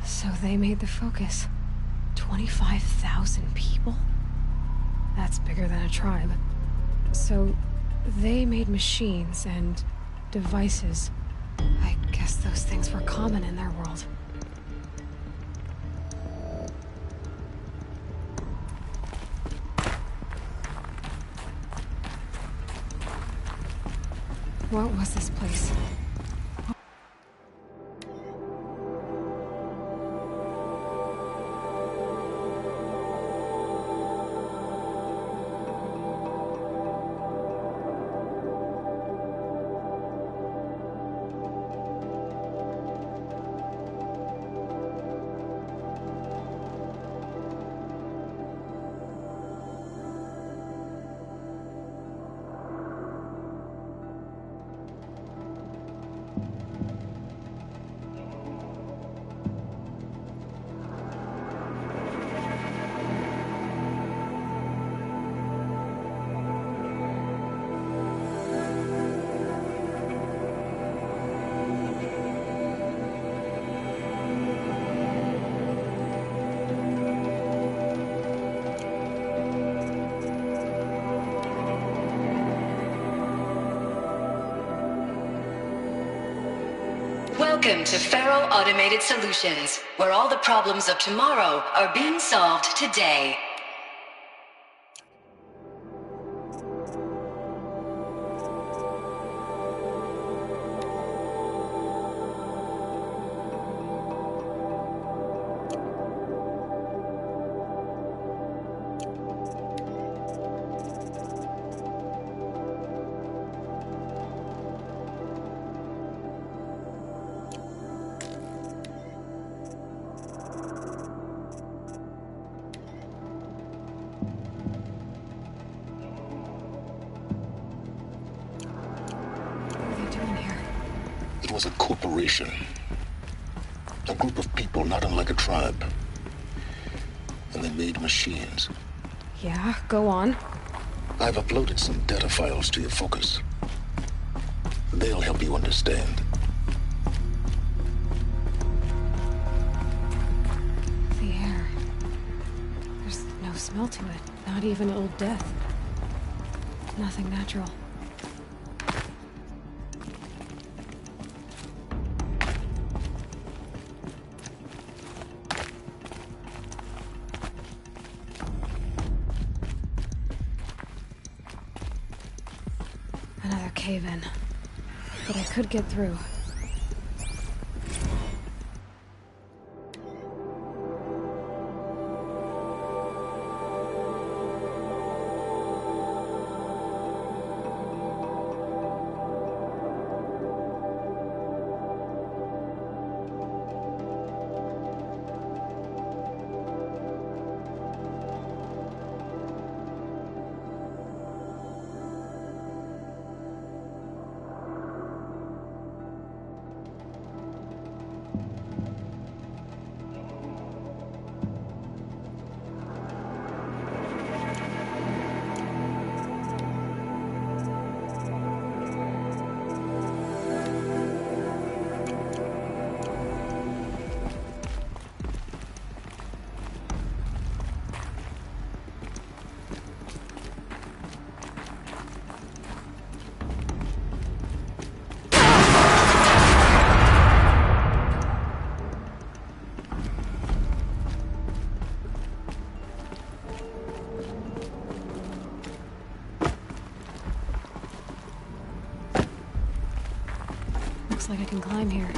So they made the Focus. 25,000 people? That's bigger than a tribe. So, they made machines and devices. I guess those things were common in their world. What was this place?
Welcome to Faro Automated Solutions, where all the problems of tomorrow are being solved today.
It was a corporation. A group of people not unlike a tribe. And they made machines.
Yeah, go on.
I've uploaded some data files to your Focus. They'll help you understand.
The air. There's no smell to it. Not even old death. Nothing natural. Another cave-in. But I could get through. I can climb here.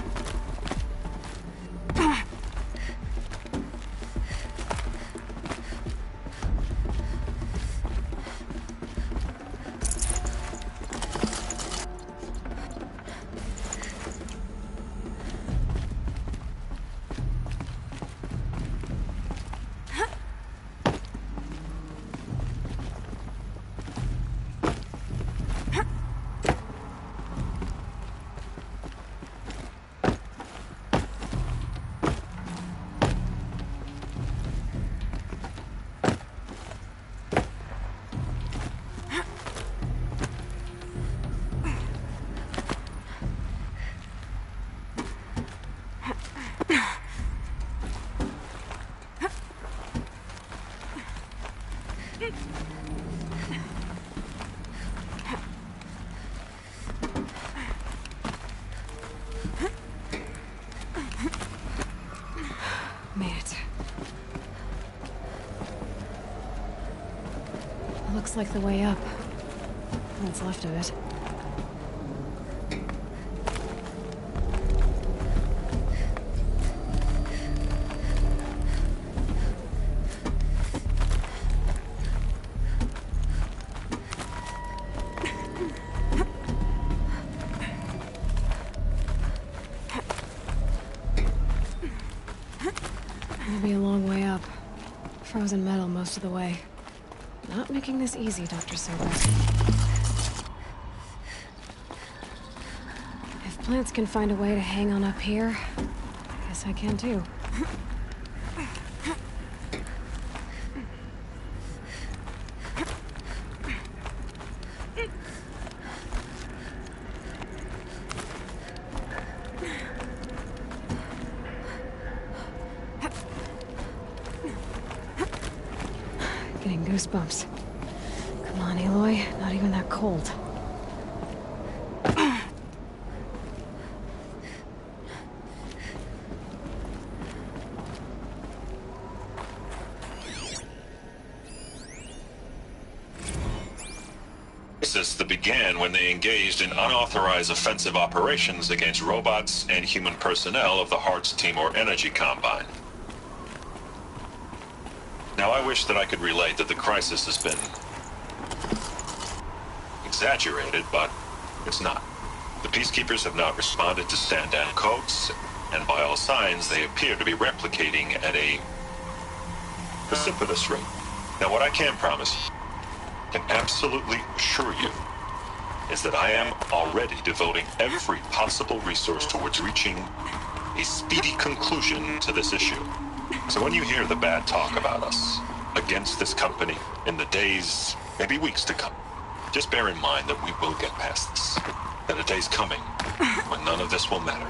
Made it. Looks like the way up. What's left of it. It'll be a long way up. Frozen metal most of the way. Not making this easy, Dr. Sober. If plants can find a way to hang on up here, I guess I can too. Getting goosebumps. Come on, Aloy. Not even that cold.
Crisis that began when they engaged in unauthorized offensive operations against robots and human personnel of the Hearts Timor Energy Combine. Now, I wish that I could relate that the crisis has been exaggerated, but it's not. The Peacekeepers have not responded to stand-down codes, and by all signs, they appear to be replicating at a precipitous rate. Now, what I can promise, can absolutely assure you, is that I am already devoting every possible resource towards reaching a speedy conclusion to this issue. So when you hear the bad talk about us against this company in the days, maybe weeks to come, just bear in mind that we will get past this. That a day's coming when none of this will matter.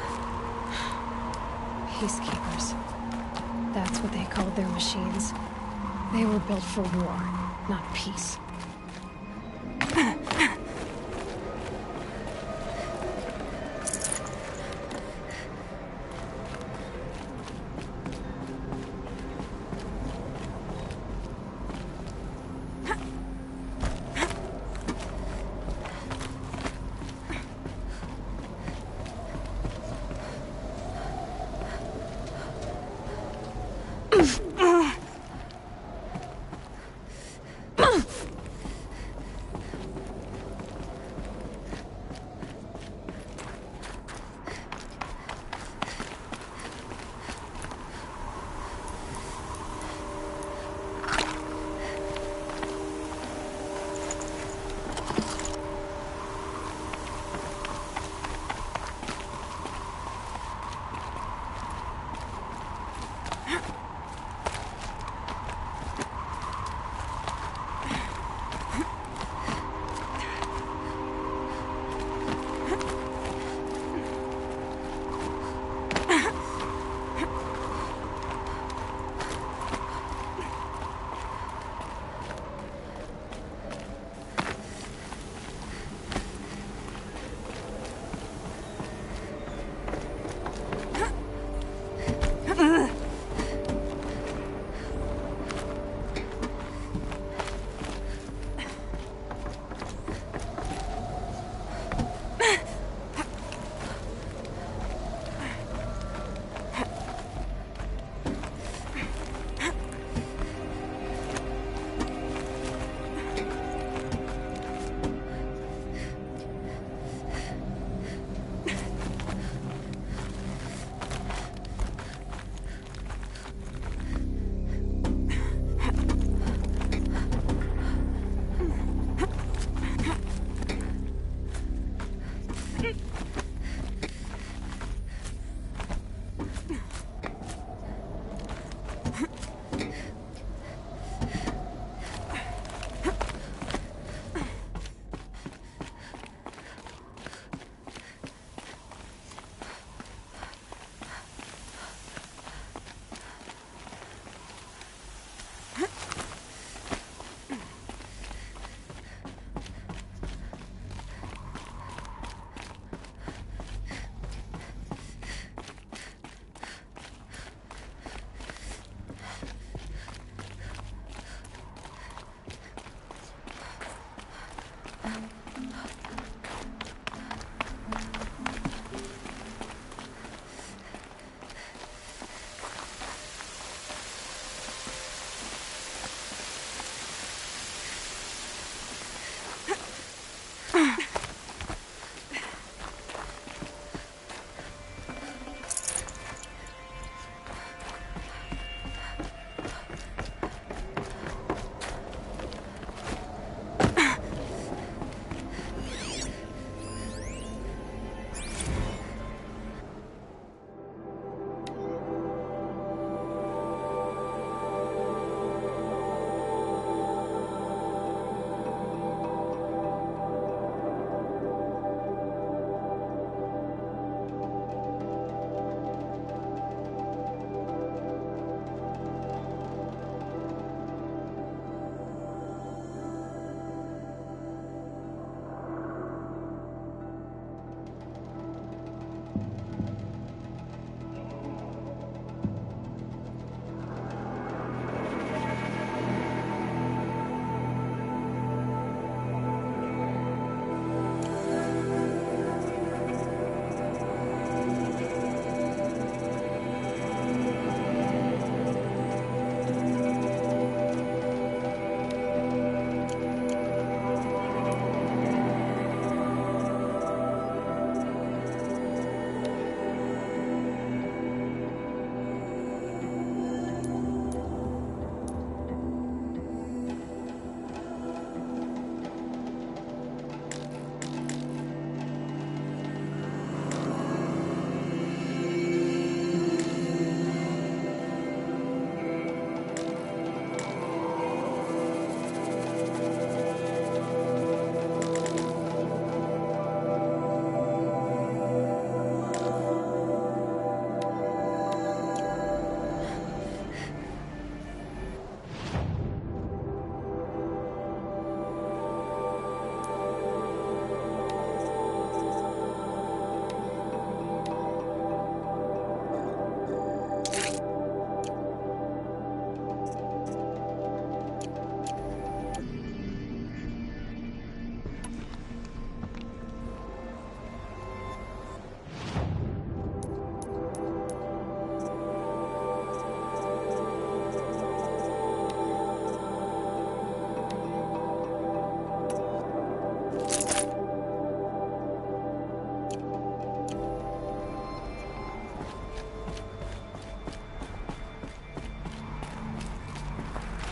Peacekeepers. That's what they called their machines. They were built for war, not peace.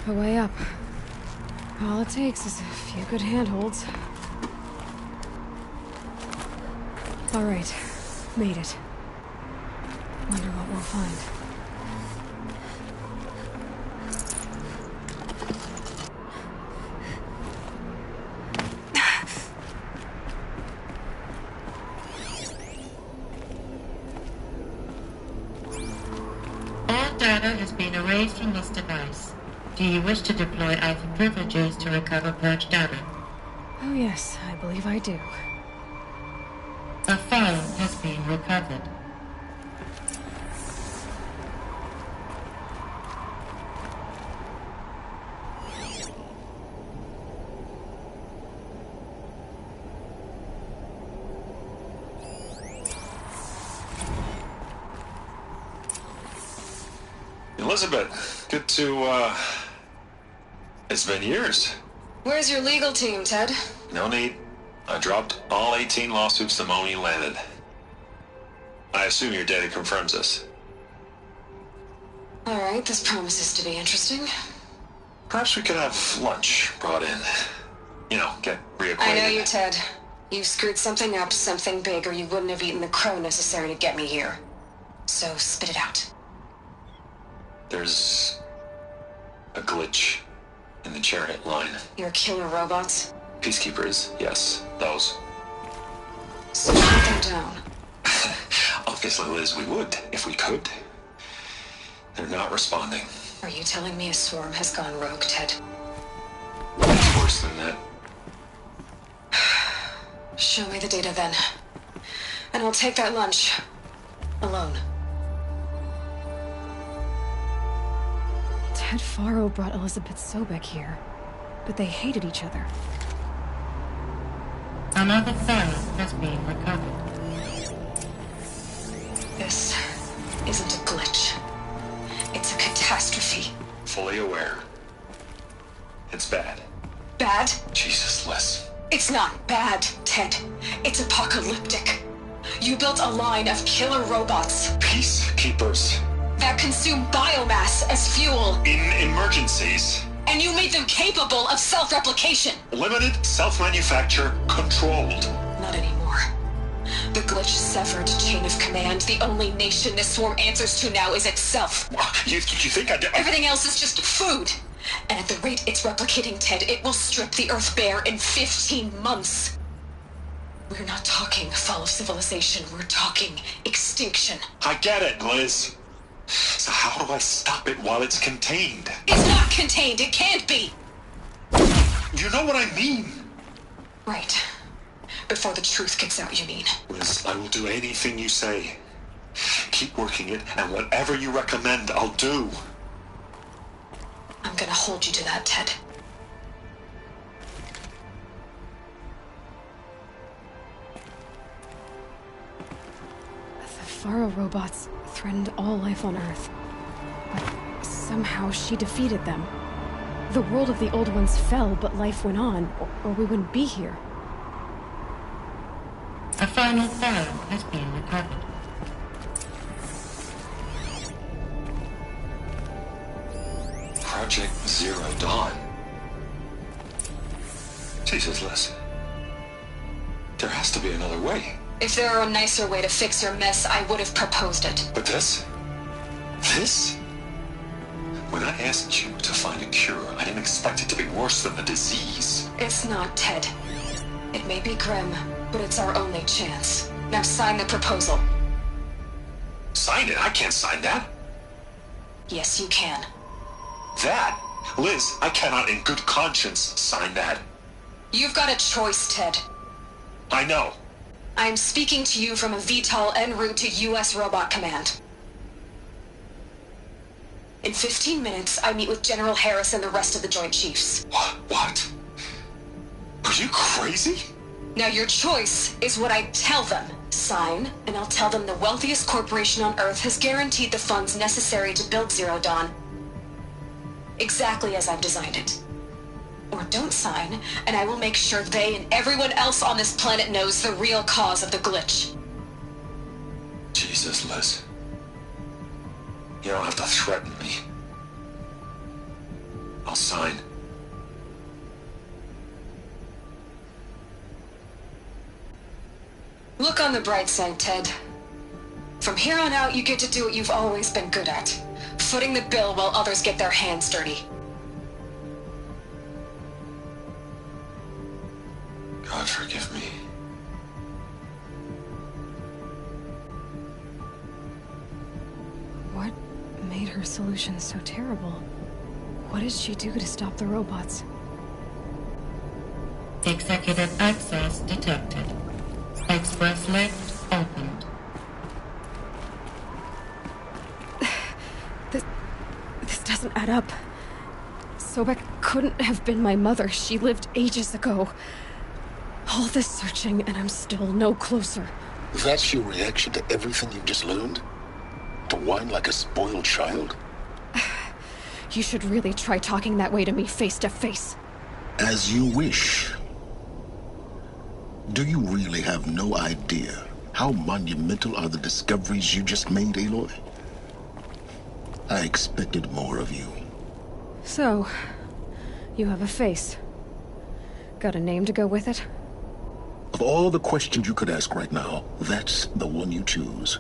A way up. All it takes is a few good handholds. All right, made it. Wonder what we'll find.
All data has been erased from this device. Do you wish to deploy Alpha privileges to recover purged data?
Oh yes, I believe I do.
A file has been recovered.
Elizabeth, good to, it's been years.
Where's your legal team, Ted?
No need. I dropped all 18 lawsuits the moment you landed. I assume your data confirms this.
Alright, this promises to be interesting.
Perhaps we could have lunch brought in. You know, get reacquainted.
I know you, Ted. You screwed something up, something big, or you wouldn't have eaten the crow necessary to get me here. So, spit it out.
There's a glitch in the chariot line.
Your killer robots?
Peacekeepers, yes, those.
So shoot them down.
Obviously, Liz, we would, if we could. They're not responding.
Are you telling me a swarm has gone rogue, Ted?
It's worse than that.
Show me the data then. And I'll take that lunch. Alone.
Ted Faro brought Elizabeth Sobek here, but they hated each other.
Another file has been recovered.
This isn't a glitch. It's a catastrophe.
Fully aware. It's bad.
Bad?
Jesus, Liz.
It's not bad, Ted. It's apocalyptic. You built a line of killer robots.
Peacekeepers.
That consume biomass as fuel.
In emergencies.
And you made them capable of self-replication.
Limited, self-manufacture, controlled.
Not anymore. The glitch severed chain of command. The only nation this swarm answers to now is itself.
You think I did?
Everything else is just food. And at the rate it's replicating, Ted, it will strip the Earth bare in 15 months. We're not talking fall of civilization. We're talking extinction.
I get it, Liz. So how do I stop it while it's contained?
It's not contained. It can't be.
You know what I mean?
Right. Before the truth gets out, you mean?
Liz, I will do anything you say. Keep working it, and whatever you recommend, I'll do.
I'm gonna hold you to that, Ted.
The Faro robots threatened all life on Earth. But somehow she defeated them. The world of the old ones fell, but life went on, or we wouldn't be here.
A final file has been recovered.
Project Zero Dawn. Jesus, Liz. There has to be another way.
If there were a nicer way to fix your mess, I would have proposed it.
But this? This? When I asked you to find a cure, I didn't expect it to be worse than the disease.
It's not, Ted. It may be grim, but it's our only chance. Now sign the proposal.
Sign it? I can't sign that.
Yes, you can.
That? Liz, I cannot in good conscience sign that.
You've got a choice, Ted.
I know.
I'm speaking to you from a VTOL en route to U.S. Robot Command. In 15 minutes, I meet with General Harris and the rest of the Joint Chiefs.
What? Are you crazy?
Now your choice is what I tell them. Sign, and I'll tell them the wealthiest corporation on Earth has guaranteed the funds necessary to build Zero Dawn. Exactly as I've designed it. Or don't sign, and I will make sure they and everyone else on this planet knows the real cause of the glitch.
Jesus, Liz. You don't have to threaten me.
I'll sign.
Look on the bright side, Ted. From here on out, you get to do what you've always been good at. Footing the bill while others get their hands dirty.
God forgive me.
What made her solution so terrible? What did she do to stop the robots?
Executive access detected. Express lift opened.
This doesn't add up. Sobek couldn't have been my mother. She lived ages ago. All this searching, and I'm still no closer.
That's your reaction to everything you've just learned? To whine like a spoiled child?
You should really try talking that way to me face to face.
As you wish. Do you really have no idea how monumental are the discoveries you just made, Aloy? I expected more of you.
So, you have a face. Got a name to go with it?
Of all the questions you could ask right now, that's the one you choose.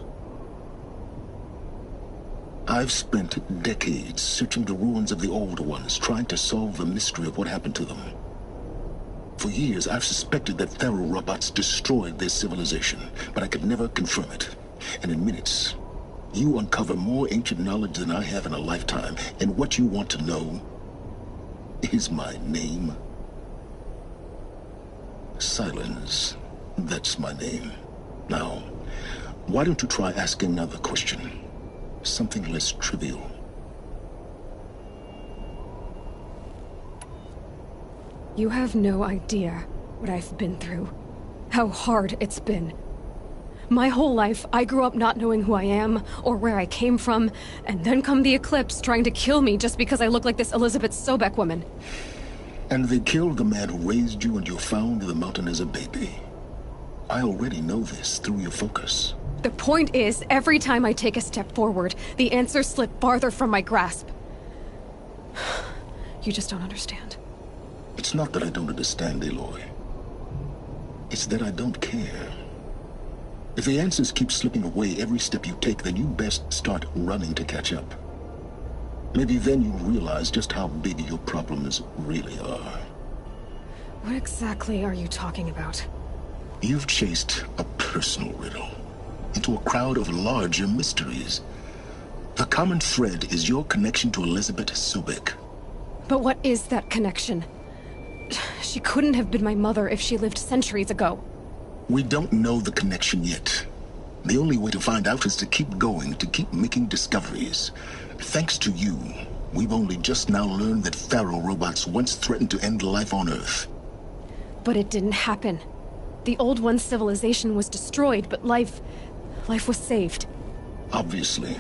I've spent decades searching the ruins of the older ones, trying to solve the mystery of what happened to them. For years, I've suspected that Faro robots destroyed their civilization, but I could never confirm it. And in minutes, you uncover more ancient knowledge than I have in a lifetime, and what you want to know is my name. Silence. That's my name. Now, why don't you try asking another question? Something less trivial.
You have no idea what I've been through. How hard it's been. My whole life, I grew up not knowing who I am, or where I came from, and then come the Eclipse trying to kill me just because I look like this Elizabeth Sobek woman.
And they killed the man who raised you and you found in the mountain as a baby. I already know this through your focus.
The point is, every time I take a step forward, the answers slip farther from my grasp. You just don't understand.
It's not that I don't understand, Aloy. It's that I don't care. If the answers keep slipping away every step you take, then you best start running to catch up. Maybe then you'll realize just how big your problems really are.
What exactly are you talking about?
You've chased a personal riddle into a crowd of larger mysteries. The common thread is your connection to Elizabeth Sobek.
But what is that connection? She couldn't have been my mother if she lived centuries ago.
We don't know the connection yet. The only way to find out is to keep going, to keep making discoveries. Thanks to you, we've only just now learned that Faro robots once threatened to end life on Earth.
But it didn't happen. The old one's civilization was destroyed, but life was saved.
Obviously.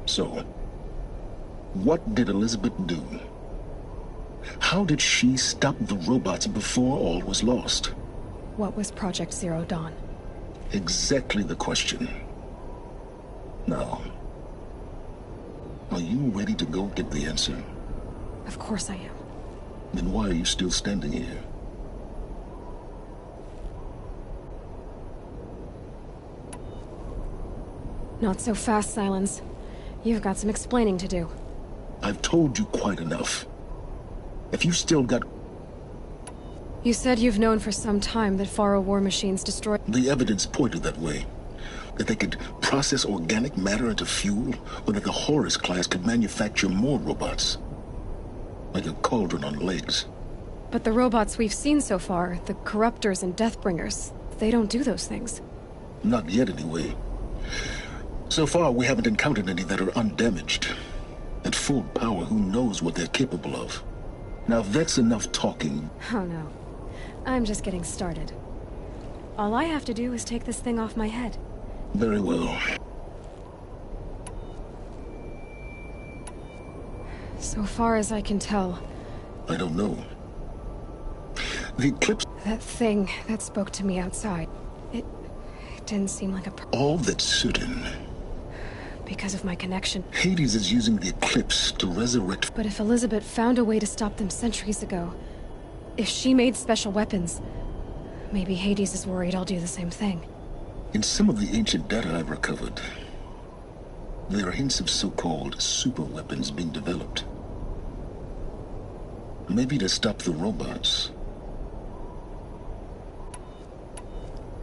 So, what did Elizabeth do? How did she stop the robots before all was lost?
What was Project Zero Dawn?
Exactly the question. Now, are you ready to go get the answer?
Of course I am.
Then why are you still standing here?
Not so fast, Silence. You've got some explaining to do.
I've told you quite enough. If you still got...
You said you've known for some time that Faro war machines destroyed...
The evidence pointed that way. That they could process organic matter into fuel, or that the Horus class could manufacture more robots. Like a cauldron on legs.
But the robots we've seen so far, the Corruptors and Deathbringers, they don't do those things.
Not yet, anyway. So far, we haven't encountered any that are undamaged. At full power, who knows what they're capable of? Now, that's enough talking.
Oh no. I'm just getting started. All I have to do is take this thing off my head.
Very well.
So far as I can tell...
I don't know. The Eclipse...
That thing that spoke to me outside, it didn't seem like a...
All that's certain
Because of my connection.
Hades is using the eclipse to resurrect...
But if Elizabeth found a way to stop them centuries ago, if she made special weapons, maybe Hades is worried I'll do the same thing.
In some of the ancient data I've recovered, there are hints of so-called super weapons being developed. Maybe to stop the robots.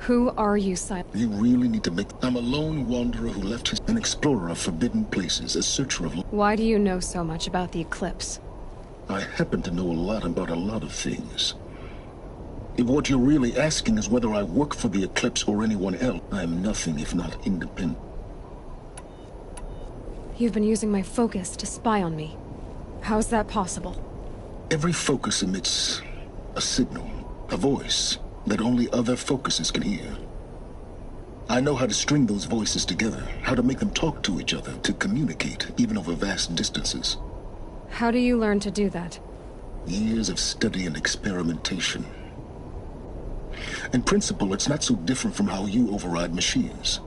Who are you, Silent?
You really need to make... I'm a lone wanderer who left his... An explorer of forbidden places, a searcher of...
Why do you know so much about the eclipse?
I happen to know a lot about a lot of things. If what you're really asking is whether I work for the eclipse or anyone else, I am nothing if not independent.
You've been using my focus to spy on me. How's that possible?
Every focus emits a signal, a voice, that only other focuses can hear. I know how to string those voices together, how to make them talk to each other, to communicate, even over vast distances.
How do you learn to do that?
Years of study and experimentation. In principle, it's not so different from how you override machines.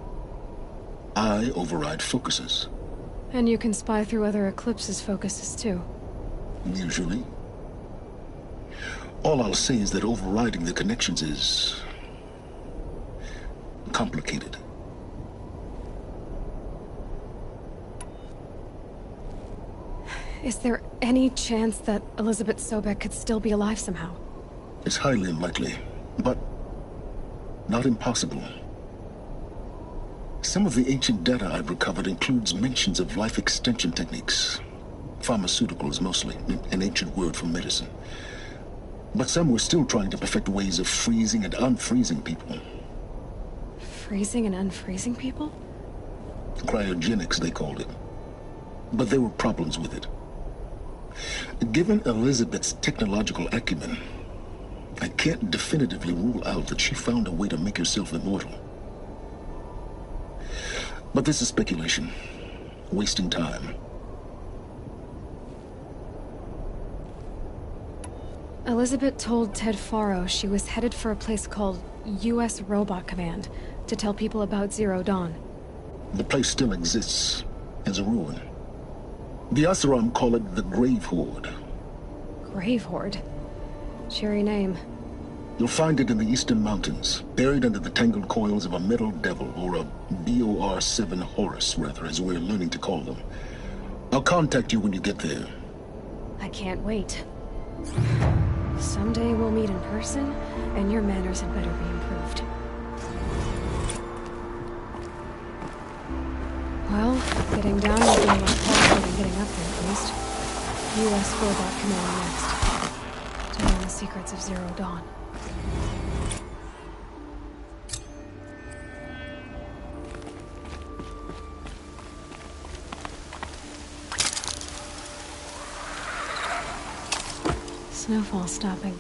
I override focuses.
And you can spy through other eclipses' focuses too.
Usually. All I'll say is that overriding the connections is... complicated.
Is there any chance that Elizabeth Sobek could still be alive somehow?
It's highly unlikely, but not impossible. Some of the ancient data I've recovered includes mentions of life extension techniques. Pharmaceuticals, mostly, an ancient word for medicine. But some were still trying to perfect ways of freezing and unfreezing people.
Freezing and unfreezing people?
Cryogenics, they called it. But there were problems with it. Given Elizabeth's technological acumen, I can't definitively rule out that she found a way to make herself immortal. But this is speculation. Wasting time.
Elizabeth told Ted Faro she was headed for a place called U.S. Robot Command to tell people about Zero Dawn.
The place still exists as a ruin. The Oseram call it the Grave Horde.
Grave Horde? Cheery name.
You'll find it in the Eastern Mountains, buried under the tangled coils of a metal devil, or a BOR-7 Horus, rather, as we're learning to call them. I'll contact you when you get there.
I can't wait. Someday we'll meet in person, and your manners had better be improved. Well, getting down will be a lot harder than getting up there, at least. U.S. Robot Command next. To learn the secrets of Zero Dawn. Snowfall stopping.